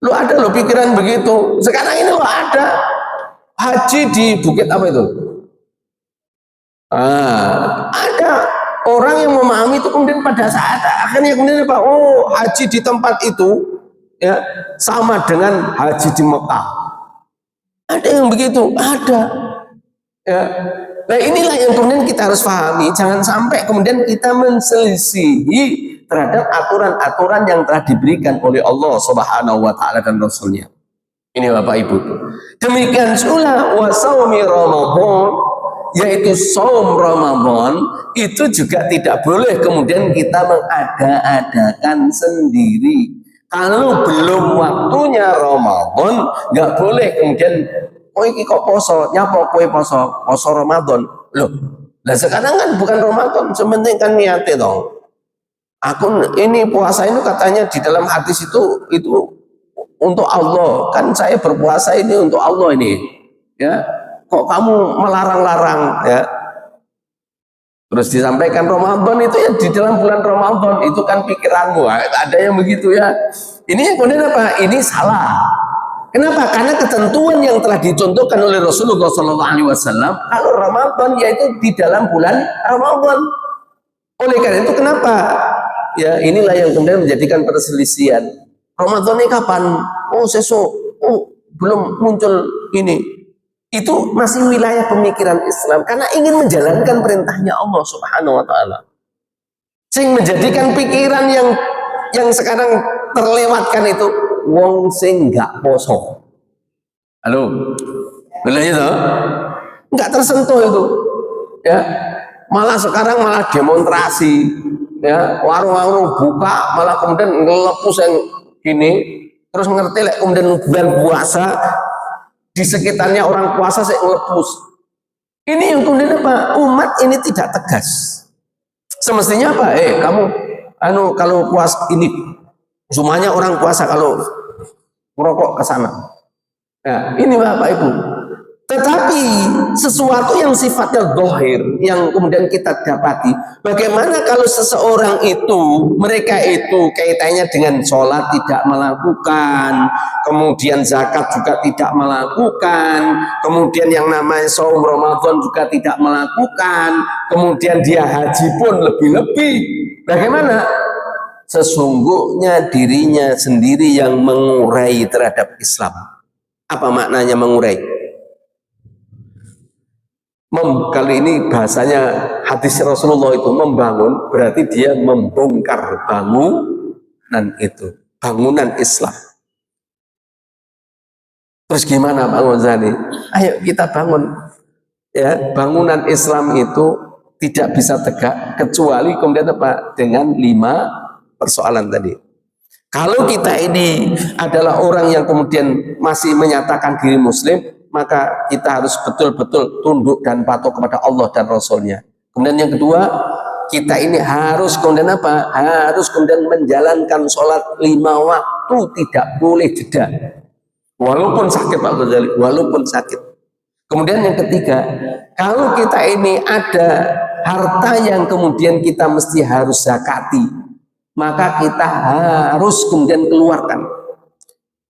Lu ada lo pikiran begitu. Sekarang ini lo ada haji di bukit apa itu? Ada orang yang memahami itu, kemudian pada saat akhirnya kemudian haji di tempat itu ya sama dengan haji di Mekah. Ada yang begitu, ada. Ya. Nah, inilah yang kemudian kita harus pahami. Jangan sampai kemudian kita menselisihi terhadap aturan-aturan yang telah diberikan oleh Allah Subhanahu wa taala dan Rasulnya. Ini Bapak Ibu. Demikian pula wa shaumi Ramadan, yaitu saum Ramadan itu juga tidak boleh kemudian kita mengada-adakan sendiri. Kalau belum waktunya Ramadan, nggak boleh kemudian iki kok poso, nyapa kowe poso Ramadan. Loh, lah sekarang kan bukan Ramadan, sementing kan niatnya dong. Aku ini puasa itu katanya di dalam hadis itu untuk Allah, kan saya berpuasa ini untuk Allah ini, ya. Kok kamu melarang-larang, ya? Terus disampaikan Ramadan itu ya di dalam bulan Ramadan, itu kan pikiranmu, ada yang begitu ya. Ini yang kemudian apa? Ini salah. Kenapa? Karena ketentuan yang telah dicontohkan oleh Rasulullah SAW kalau Ramadan yaitu di dalam bulan Ramadan. Oleh karena itu kenapa? Ya inilah yang kemudian menjadikan perselisihan. Ramadan ini kapan? Oh sesok. Oh belum muncul ini. Itu masih wilayah pemikiran Islam karena ingin menjalankan perintahnya Allah Subhanahu Wa Taala. Sing menjadikan pikiran yang sekarang terlewatkan itu wong sing nggak poso. Halo, boleh itu? Nggak tersentuh itu, ya. Malah sekarang malah demonstrasi, ya. Warung-warung buka, malah kemudian ngelepus yang gini, terus ngerti lah kemudian bulan puasa di sekitarnya orang puasa saya ngelepus. Ini yang kemudian apa? Umat ini tidak tegas. Semestinya apa? Kamu kalau puasa ini semuanya orang puasa kalau merokok ke sana. Ya, ini Bapak Ibu. Tetapi sesuatu yang sifatnya zahir yang kemudian kita dapati, bagaimana kalau seseorang itu, mereka itu kaitannya dengan sholat tidak melakukan, kemudian zakat juga tidak melakukan, kemudian yang namanya saum Ramadan juga tidak melakukan, kemudian dia haji pun lebih-lebih. Bagaimana? Sesungguhnya dirinya sendiri yang mengurai terhadap Islam. Apa maknanya mengurai? Kali ini bahasanya hadis Rasulullah itu membangun, berarti dia membongkar bangunan itu, bangunan Islam. Terus gimana Pak Ghazali? Ayo kita bangun, ya bangunan Islam itu tidak bisa tegak kecuali kemudian apa? Dengan 5 persoalan tadi. Kalau kita ini adalah orang yang kemudian masih menyatakan diri Muslim, maka kita harus betul-betul tunduk dan patuh kepada Allah dan Rasulnya. Kemudian yang kedua, kita ini harus kemudian apa? Harus kemudian menjalankan sholat 5 waktu, tidak boleh jeda. Walaupun sakit Pak Ghazali, walaupun sakit. Kemudian yang ketiga, kalau kita ini ada harta yang kemudian kita mesti harus zakati, maka kita harus kemudian keluarkan.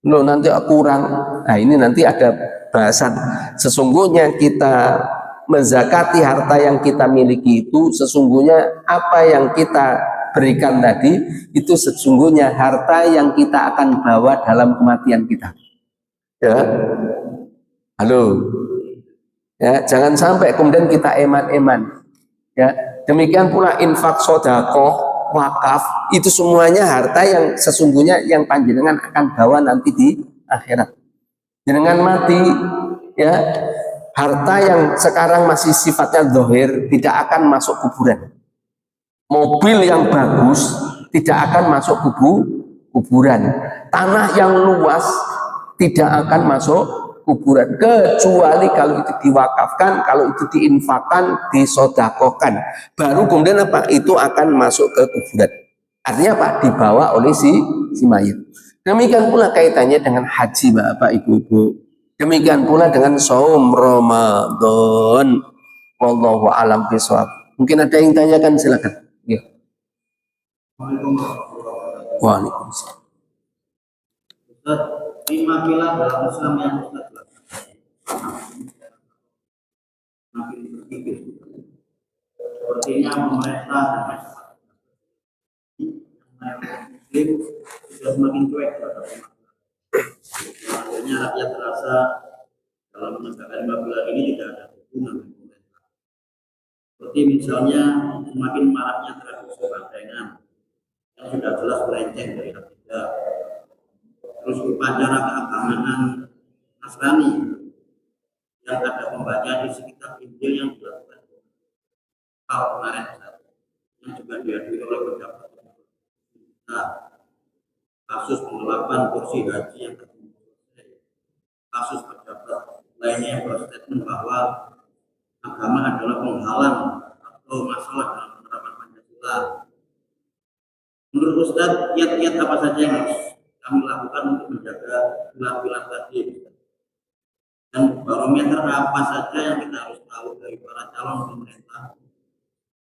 Loh nanti kurang. Nah ini nanti ada bahasan. Sesungguhnya kita menzakati harta yang kita miliki itu, sesungguhnya apa yang kita berikan tadi itu sesungguhnya harta yang kita akan bawa dalam kematian kita. Ya, halo. Ya, jangan sampai kemudian kita eman-eman. Ya, demikian pula infak, sodakoh, wakaf itu semuanya harta yang sesungguhnya yang panjenengan akan bawa nanti di akhirat. Dengan mati, ya harta yang sekarang masih sifatnya zahir tidak akan masuk kuburan. Mobil yang bagus tidak akan masuk kuburan. Tanah yang luas tidak akan masuk kuburan kecuali kalau itu diwakafkan, kalau itu diinfakkan, disodakokan, baru kemudian apa? Itu akan masuk ke kuburan. Artinya apa? Dibawa oleh si mayit. Demikian pula kaitannya dengan haji Bapak Ibu. Demikian pula dengan saum Ramadan. Wallahu a'lam bishawab. Mungkin ada yang tanyakan, silakan. Ya. Waalaikumsalam. Ustaz, 5 pilar dalam Islam yang Ustaz makin berpikir. Sepertinya pemerintah dan masyarakat Muslim sudah semakin cuek terhadap umat. Akhirnya rakyat terasa dalam menegakkan 5 pilar ini tidak ada hubungan dengan pemerintah. Seperti misalnya semakin maraknya tradisi bandengan yang sudah jelas melenceng dari akidah. Terus upacara keagamaan Nasrani yang ada pembacaan di sekitar Injil yang dilakukan kemarin yang juga dihadiri oleh pejabat kasus penggelapan kursi haji yang kasus pejabat lainnya yang berstatement bahwa agama adalah penghalang atau masalah dalam penerapan Pancasila. Menurut Ustadz, kiat-kiat apa saja yang harus kami lakukan untuk menjaga pilar-pilar tadi? Dan barometer apa saja yang kita harus tahu dari para calon pemerintah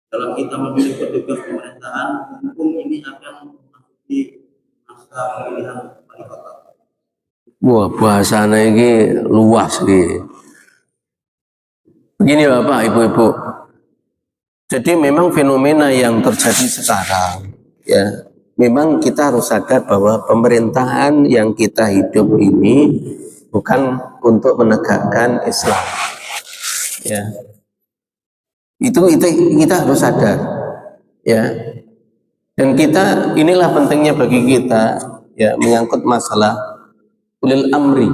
dalam kita memilih petugas pemerintahan, hukum ini akan memasuki masa pemilihan wali kota. Wah, bahasanya ini luas nih. Begini Bapak, Ibu-ibu. Jadi memang fenomena yang terjadi sekarang, ya, memang kita harus sadar bahwa pemerintahan yang kita hidup ini bukan untuk menegakkan Islam, ya. Itu kita harus sadar, ya. Dan kita inilah pentingnya bagi kita, ya, menyangkut masalah ulil amri,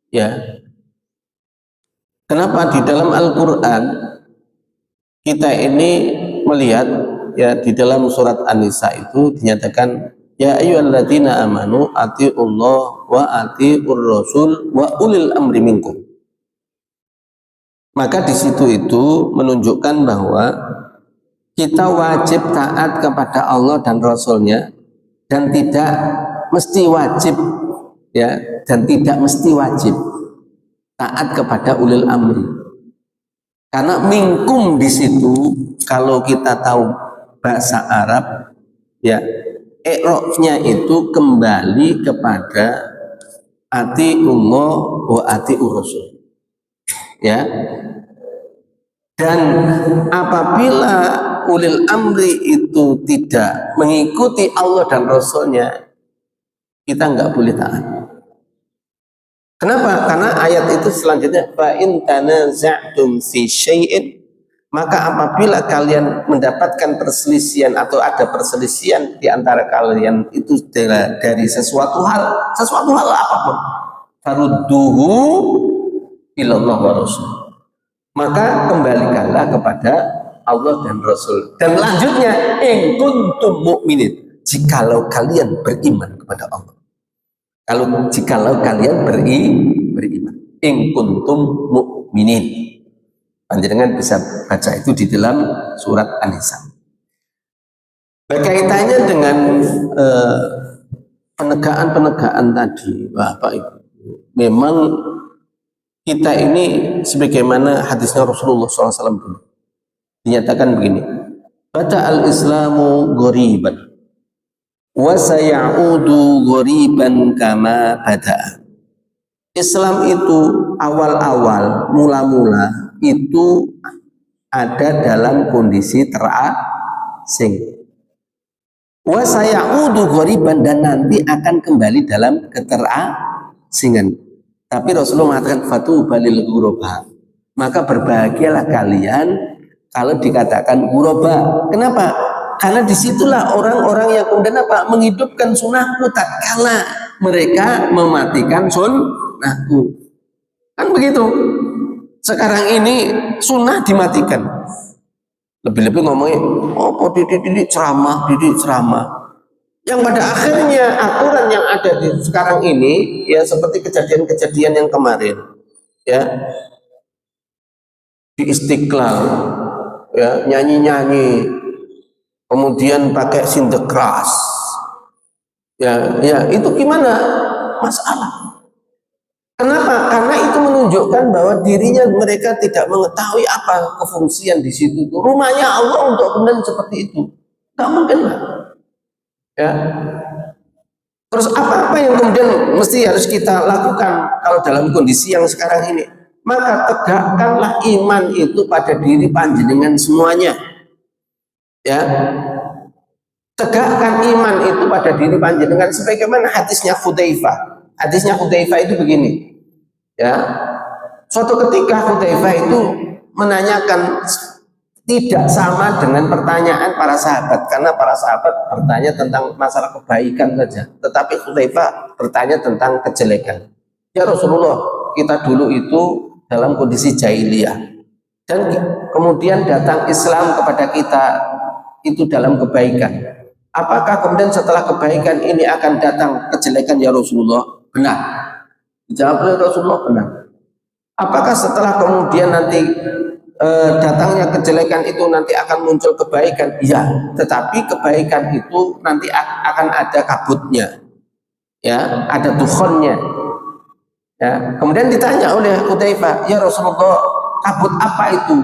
ya. Kenapa di dalam Al-Quran kita ini melihat, ya, di dalam surat An-Nisa itu dinyatakan ya ayyuhalladzina amanu atiiullah wa atiiur rasul wa ulil amri minkum. Maka di situ itu menunjukkan bahwa kita wajib taat kepada Allah dan Rasulnya, dan tidak mesti wajib, ya, dan tidak mesti wajib taat kepada ulil amri. Karena minkum di situ, kalau kita tahu bahasa Arab, ya, i'rabnya itu kembali kepada atiullah wa atiur rasul, ya. Dan apabila ulil amri itu tidak mengikuti Allah dan Rasulnya, kita nggak boleh taat. Kenapa? Karena ayat itu selanjutnya fa in tanaza'tum fi syai'in, maka apabila kalian mendapatkan perselisihan atau ada perselisihan di antara kalian itu dari sesuatu hal apapun, farudduhu ilallah wa rasul, maka kembalikanlah kepada Allah dan Rasul. Dan lanjutnya, in kuntum mu'minin, jikalau kalian beriman kepada Allah. Jikalau kalian beriman, in kuntum mu'minin. Panjenengan bisa baca itu di dalam surat An-Nisa. Berkaitannya dengan penegaan tadi, Bapak Ibu, memang kita ini sebagaimana hadisnya Rasulullah SAW dulu dinyatakan begini, bada al-islamu ghoriban wa sayaudu ghoriban kama bada. Islam itu awal-awal mula-mula itu ada dalam kondisi terasing, wa sayaudu ghoriban, dan nanti akan kembali dalam keterasingan. Tapi Rasulullah mengatakan fatuba lil ghuraba, maka berbahagialah kalian kalau dikatakan ghuraba. Kenapa? Karena disitulah orang-orang yang kemudian apa? Menghidupkan sunnahku tatkala mereka mematikan sunnahku. Kan begitu. Sekarang ini sunnah dimatikan. Lebih-lebih ngomongnya, oh didik ceramah. Yang pada akhirnya aturan yang ada di sekarang ini, ya, seperti kejadian-kejadian yang kemarin, ya, di Istiqlal, ya, nyanyi-nyanyi, kemudian pakai sinterklas, ya, itu gimana? Masalah. Kenapa? Karena itu menunjukkan bahwa dirinya mereka tidak mengetahui apa kefungsian di situ. Rumahnya Allah untuk kemudian seperti itu, nggak mungkin lah. Ya. Terus apa-apa yang kemudian mesti harus kita lakukan kalau dalam kondisi yang sekarang ini? Maka tegakkanlah iman itu pada diri panjenengan semuanya. Ya. Tegakkan iman itu pada diri panjenengan sebagaimana hadisnya Hudzaifah. Hadisnya Hudzaifah itu begini. Ya. Suatu ketika Hudzaifah itu menanyakan, tidak sama dengan pertanyaan para sahabat, karena para sahabat bertanya tentang masalah kebaikan saja, tetapi Hudzaifah bertanya tentang kejelekan. Ya Rasulullah, kita dulu itu dalam kondisi jahiliyah, dan kemudian datang Islam kepada kita itu dalam kebaikan. Apakah kemudian setelah kebaikan ini akan datang kejelekan ya Rasulullah? Benar. Dijawab oleh Rasulullah, benar. Apakah setelah kemudian nanti datangnya kejelekan itu nanti akan muncul kebaikan? Iya, tetapi kebaikan itu nanti akan ada kabutnya, ya, ada dukhonnya. Ya, kemudian ditanya oleh Hudzaifah, ya Rasulullah, kabut apa itu?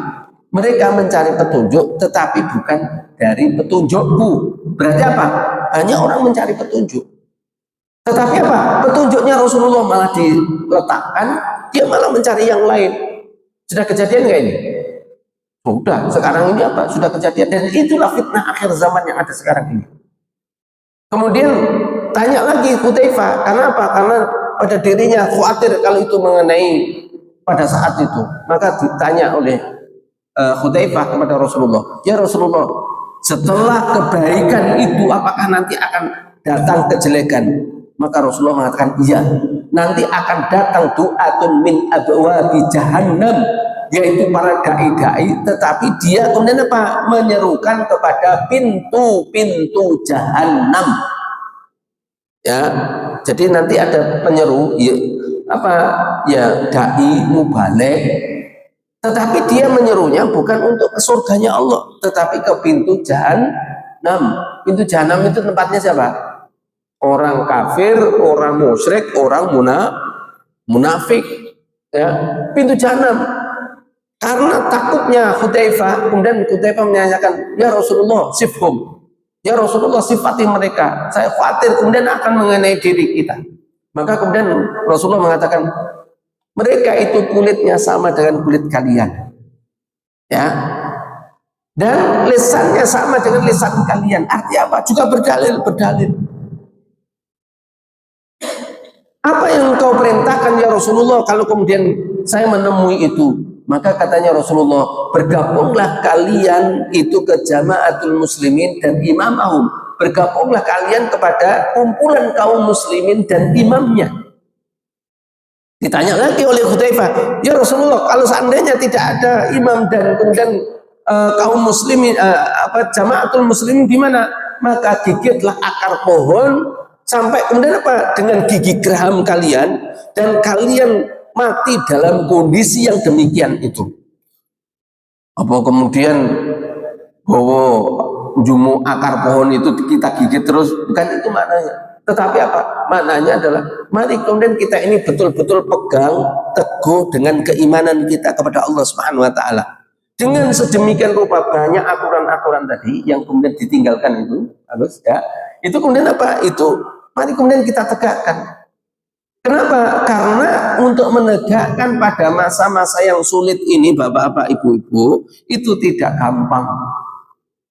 Mereka mencari petunjuk, tetapi bukan dari petunjukku. Berarti apa? Banyak orang mencari petunjuk, Tetapi apa? Petunjuknya Rasulullah malah diletakkan, dia malah mencari yang lain. Sudah kejadian nggak ini? Sudah. Sekarang ini apa? Sudah kejadian, dan itulah fitnah akhir zaman yang ada sekarang ini. Kemudian tanya lagi Hudzaifah, karena apa? Karena pada dirinya khawatir kalau itu mengenai pada saat itu. Maka ditanya oleh Hudzaifah kepada Rasulullah, ya Rasulullah, setelah kebaikan itu apakah nanti akan datang kejelekan? Maka Rasulullah mengatakan, iya, nanti akan datang du'atun min abwabi jahannam, yaitu para dai-dai, tetapi dia kemudian apa? Menyerukan kepada pintu-pintu jahannam. Ya, jadi nanti ada penyeru, ya, apa? Ya, dai mubalik, tetapi dia menyerunya bukan untuk ke surganya Allah, tetapi ke pintu jahannam. Pintu jahannam itu tempatnya siapa? Orang kafir, orang musyrik, orang munafik, ya, pintu jahannam. Karena takutnya Hudzaifah, kemudian Hudzaifah menanyakan, ya Rasulullah, sifhum, ya Rasulullah, sifati mereka, saya khawatir kemudian akan mengenai diri kita. Maka kemudian Rasulullah mengatakan, mereka itu kulitnya sama dengan kulit kalian, ya, dan lisannya sama dengan lisan kalian. Artinya apa? Juga berdalil. Apa yang engkau perintahkan ya Rasulullah kalau kemudian saya menemui itu? Maka katanya Rasulullah, bergabunglah kalian itu ke jamaatul muslimin dan imamahum. Bergabunglah kalian kepada kumpulan kaum muslimin dan imamnya. Ditanya lagi oleh Hudzaifah, ya Rasulullah, kalau seandainya tidak ada imam dan kemudian kaum muslimin, jamaatul muslimin gimana? Maka gigitlah akar pohon sampai kemudian apa? Dengan gigi geraham kalian, dan kalian mati dalam kondisi yang demikian itu. Apa kemudian bahwa jumu akar pohon itu kita gigit terus? Bukan itu maknanya. Tetapi apa? Maknanya adalah mari kemudian kita ini betul-betul pegang teguh dengan keimanan kita kepada Allah Subhanahu wa taala. Dengan sedemikian rupa banyak aturan-aturan tadi yang kemudian ditinggalkan itu, harus ya. Itu kemudian apa? Itu mari kemudian kita tegakkan. Kenapa? Karena untuk menegakkan pada masa-masa yang sulit ini, bapak-bapak, ibu-ibu, itu tidak gampang.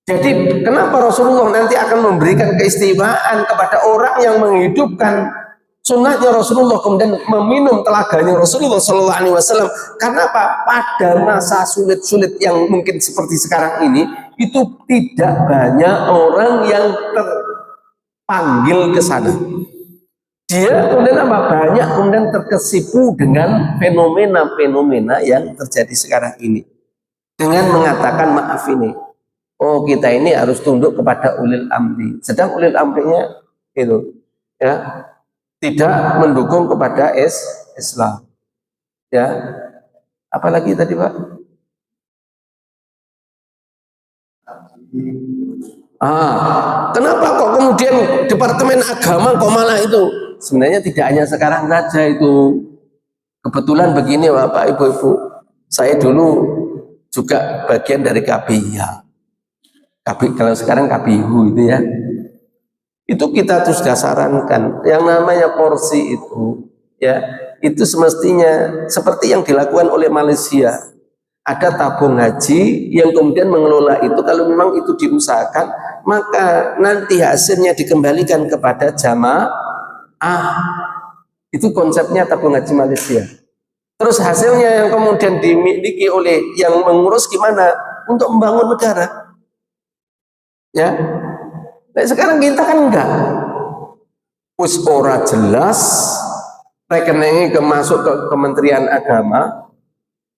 Jadi kenapa Rasulullah nanti akan memberikan keistimewaan kepada orang yang menghidupkan sunnahnya Rasulullah, kemudian meminum telaganya Rasulullah Shallallahu Alaihi Wasallam? Karena apa? Pada masa sulit-sulit yang mungkin seperti sekarang ini, itu tidak banyak orang yang terpanggil ke sana. Dia kemudian apa? Banyak kemudian terkesipu dengan fenomena-fenomena yang terjadi sekarang ini. Dengan mengatakan maaf ini, oh kita ini harus tunduk kepada ulil amri. Sedang ulil amrinya itu ya tidak mendukung kepada Islam. Ya. Apalagi tadi Pak? Kenapa kok kemudian Departemen Agama kok malah itu? Sebenarnya tidak hanya sekarang saja itu. Kebetulan begini Bapak Ibu-ibu, saya dulu juga bagian dari KBIH. Kalau sekarang KBIHU itu ya. Itu kita tuh sudah sarankan yang namanya porsi itu ya, itu semestinya seperti yang dilakukan oleh Malaysia. Ada tabung haji yang kemudian mengelola itu, kalau memang itu diusahakan, maka nanti hasilnya dikembalikan kepada jamaah. Itu konsepnya tabung haji Malaysia. Terus hasilnya yang kemudian dimiliki oleh yang mengurus gimana? Untuk membangun negara. Ya. Nah, sekarang kita kan enggak. Wis ora jelas, rekeningnya masuk ke Kementerian Agama.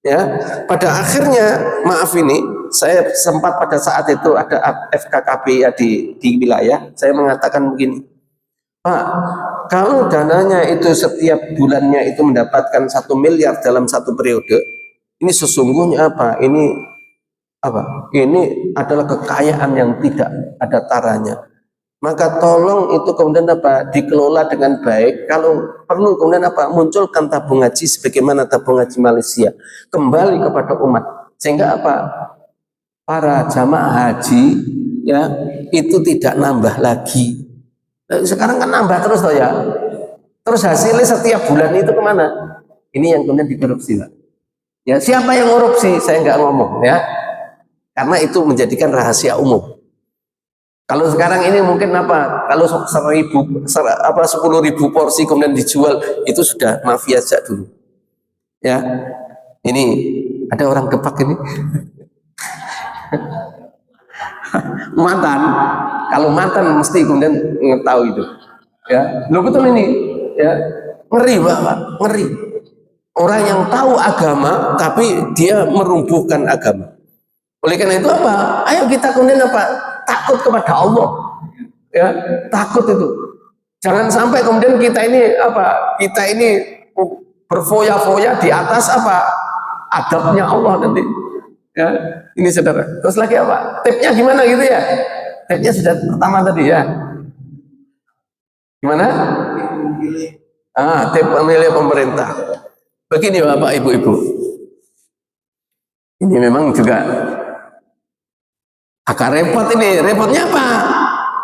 Ya, pada akhirnya maaf ini saya sempat pada saat itu ada FKKB ya di wilayah, saya mengatakan begini, Pak, kalau dananya itu setiap bulannya itu mendapatkan 1 miliar dalam satu periode, ini sesungguhnya apa? Ini apa? Ini adalah kekayaan yang tidak ada taranya. Maka tolong itu kemudian apa? Dikelola dengan baik. Kalau perlu kemudian apa? Munculkan tabung haji sebagaimana tabung haji Malaysia. Kembali kepada umat. Sehingga apa? Para jamaah haji ya itu tidak nambah lagi. Sekarang kan nambah terus toh ya. Terus hasilnya setiap bulan itu kemana? Ini yang kemudian dikorupsi, Pak. Ya, siapa yang korupsi? Saya nggak ngomong, ya, karena itu menjadikan rahasia umum. Kalau sekarang ini mungkin apa? Kalau 10.000 porsi kemudian dijual, itu sudah mafia sejak dulu. Ya, ini ada orang Depak ini. Mantan, kalau mantan mesti kemudian mengetahui itu. Ya, lo betul ini. Ya, ngeri Pak, ngeri. Orang yang tahu agama tapi dia merumpuhkan agama. Oleh karena itu apa? Ayo kita kemudian apa? Takut kepada Allah. Ya, takut itu. Jangan sampai kemudian kita ini apa? Kita ini berfoya-foya di atas apa? Adabnya Allah nanti. Ya, ini saudara. Terus lagi apa? Tipnya gimana gitu ya? Tipnya sudah pertama tadi ya. Gimana? Tip pemilih pemerintah. Begini Bapak Ibu-ibu. Ini memang juga agak repot ini. Repotnya apa?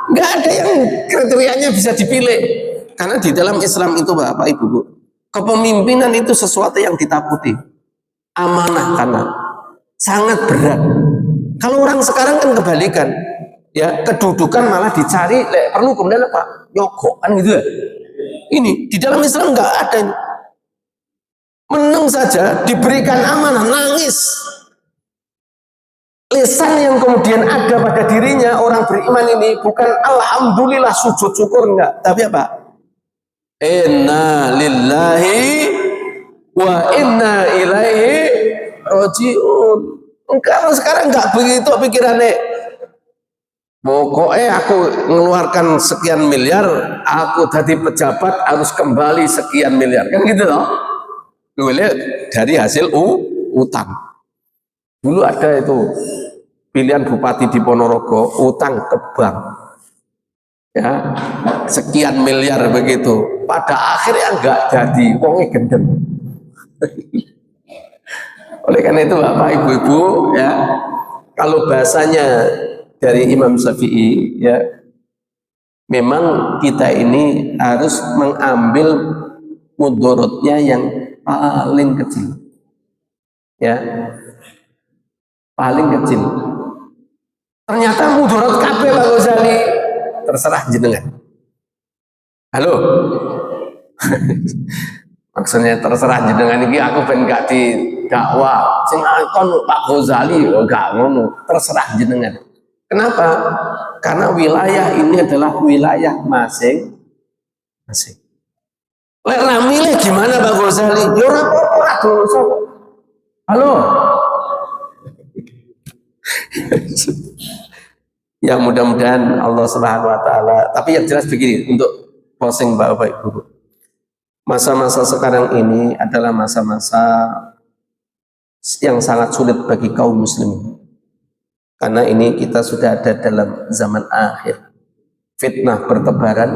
Nggak ada yang kriterianya bisa dipilih. Karena di dalam Islam itu Bapak Ibu, kepemimpinan itu sesuatu yang ditakuti. Amanah karena sangat berat. Kalau orang sekarang kan kebalikan. Ya, kedudukan malah dicari, perlu kemudian apa? Nyogok kan gitu ya. Ini di dalam Islam nggak ada ini. Menang saja diberikan amanah, nangis. Lisan yang kemudian ada pada dirinya orang beriman ini bukan alhamdulillah sujud syukur enggak, tapi apa? Inna lillahi wa inna ilaihi rajiun. Kalau sekarang enggak begitu pikirannya. Pokoknya aku mengeluarkan sekian miliar, aku jadi pejabat harus kembali sekian miliar, kan gitu loh. Dari hasil utang. Dulu ada itu pilihan bupati di Ponorogo, utang ke bank, ya sekian miliar begitu. Pada akhirnya enggak jadi, wongnya gendeng. Oleh karena itu Bapak Ibu-ibu, ya, kalau bahasanya dari Imam Syafi'i, ya, memang kita ini harus mengambil mudorotnya yang paling kecil, ya, paling kecil. Ternyata mudorot kabeh Pak Ghazali, terserah jenengan. Halo. Maksudnya terserah jenengan iki aku ben gak didakwa. Sing kon Pak Ghazali gak ngono, terserah jenengan. Kenapa? Karena wilayah ini adalah wilayah masing-masing. Lek ramile gimana Pak Ghazali? Ya ora dosa kok. Halo. Ya mudah-mudahan Allah Subhanahu wa taala. Tapi yang jelas begini, untuk closing Bapak Ibu. Masa-masa sekarang ini adalah masa-masa yang sangat sulit bagi kaum muslimin. Karena ini kita sudah ada dalam zaman akhir. Fitnah bertebaran.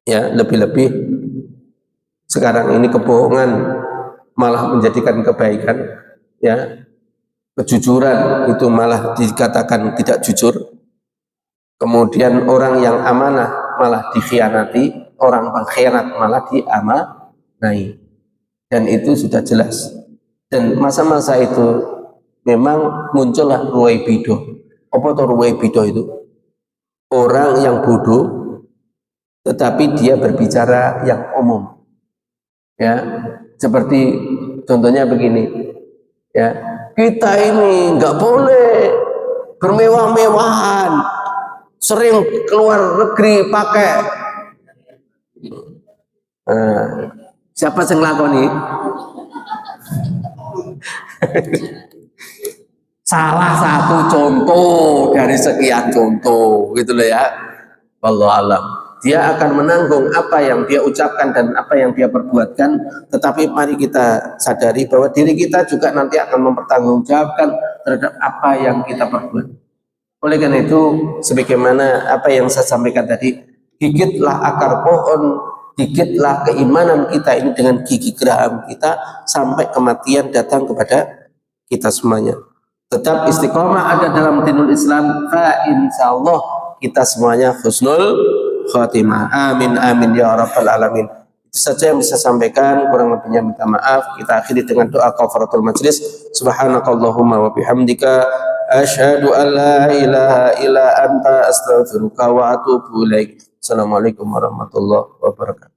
Ya, lebih-lebih sekarang ini kebohongan malah menjadikan kebaikan, ya. Kejujuran itu malah dikatakan tidak jujur. Kemudian orang yang amanah malah dikhianati, orang pengkhianat malah diamanai. Dan itu sudah jelas. Dan masa-masa itu memang muncullah ruwaibido. Apa itu ruwaibido itu? Orang yang bodoh tetapi dia berbicara yang umum. Ya, seperti contohnya begini. Ya, kita ini nggak boleh bermewah-mewahan, sering keluar negeri pakai. Siapa yang ngelakoni? Salah satu contoh dari sekian contoh, gitu loh ya. Wallahu alam. Dia akan menanggung apa yang dia ucapkan dan apa yang dia perbuatkan. Tetapi mari kita sadari bahwa diri kita juga nanti akan mempertanggungjawabkan terhadap apa yang kita perbuat. Oleh karena itu, sebagaimana apa yang saya sampaikan tadi, gigitlah akar pohon, gigitlah keimanan kita ini dengan gigi geraham kita sampai kematian datang kepada kita semuanya. Tetap istiqomah ada dalam dinul Islam, fa insyaallah kita semuanya husnul khatimah. Amin amin ya rabbal alamin. Itu saja yang bisa sampaikan, kurang lebihnya minta maaf. Kita akhiri dengan doa kafaratul majlis. Subhanakallahumma wa bihamdika asyhadu an la ilaha illa anta astaghfiruka wa atubu ilaik. Assalamualaikum warahmatullahi wabarakatuh.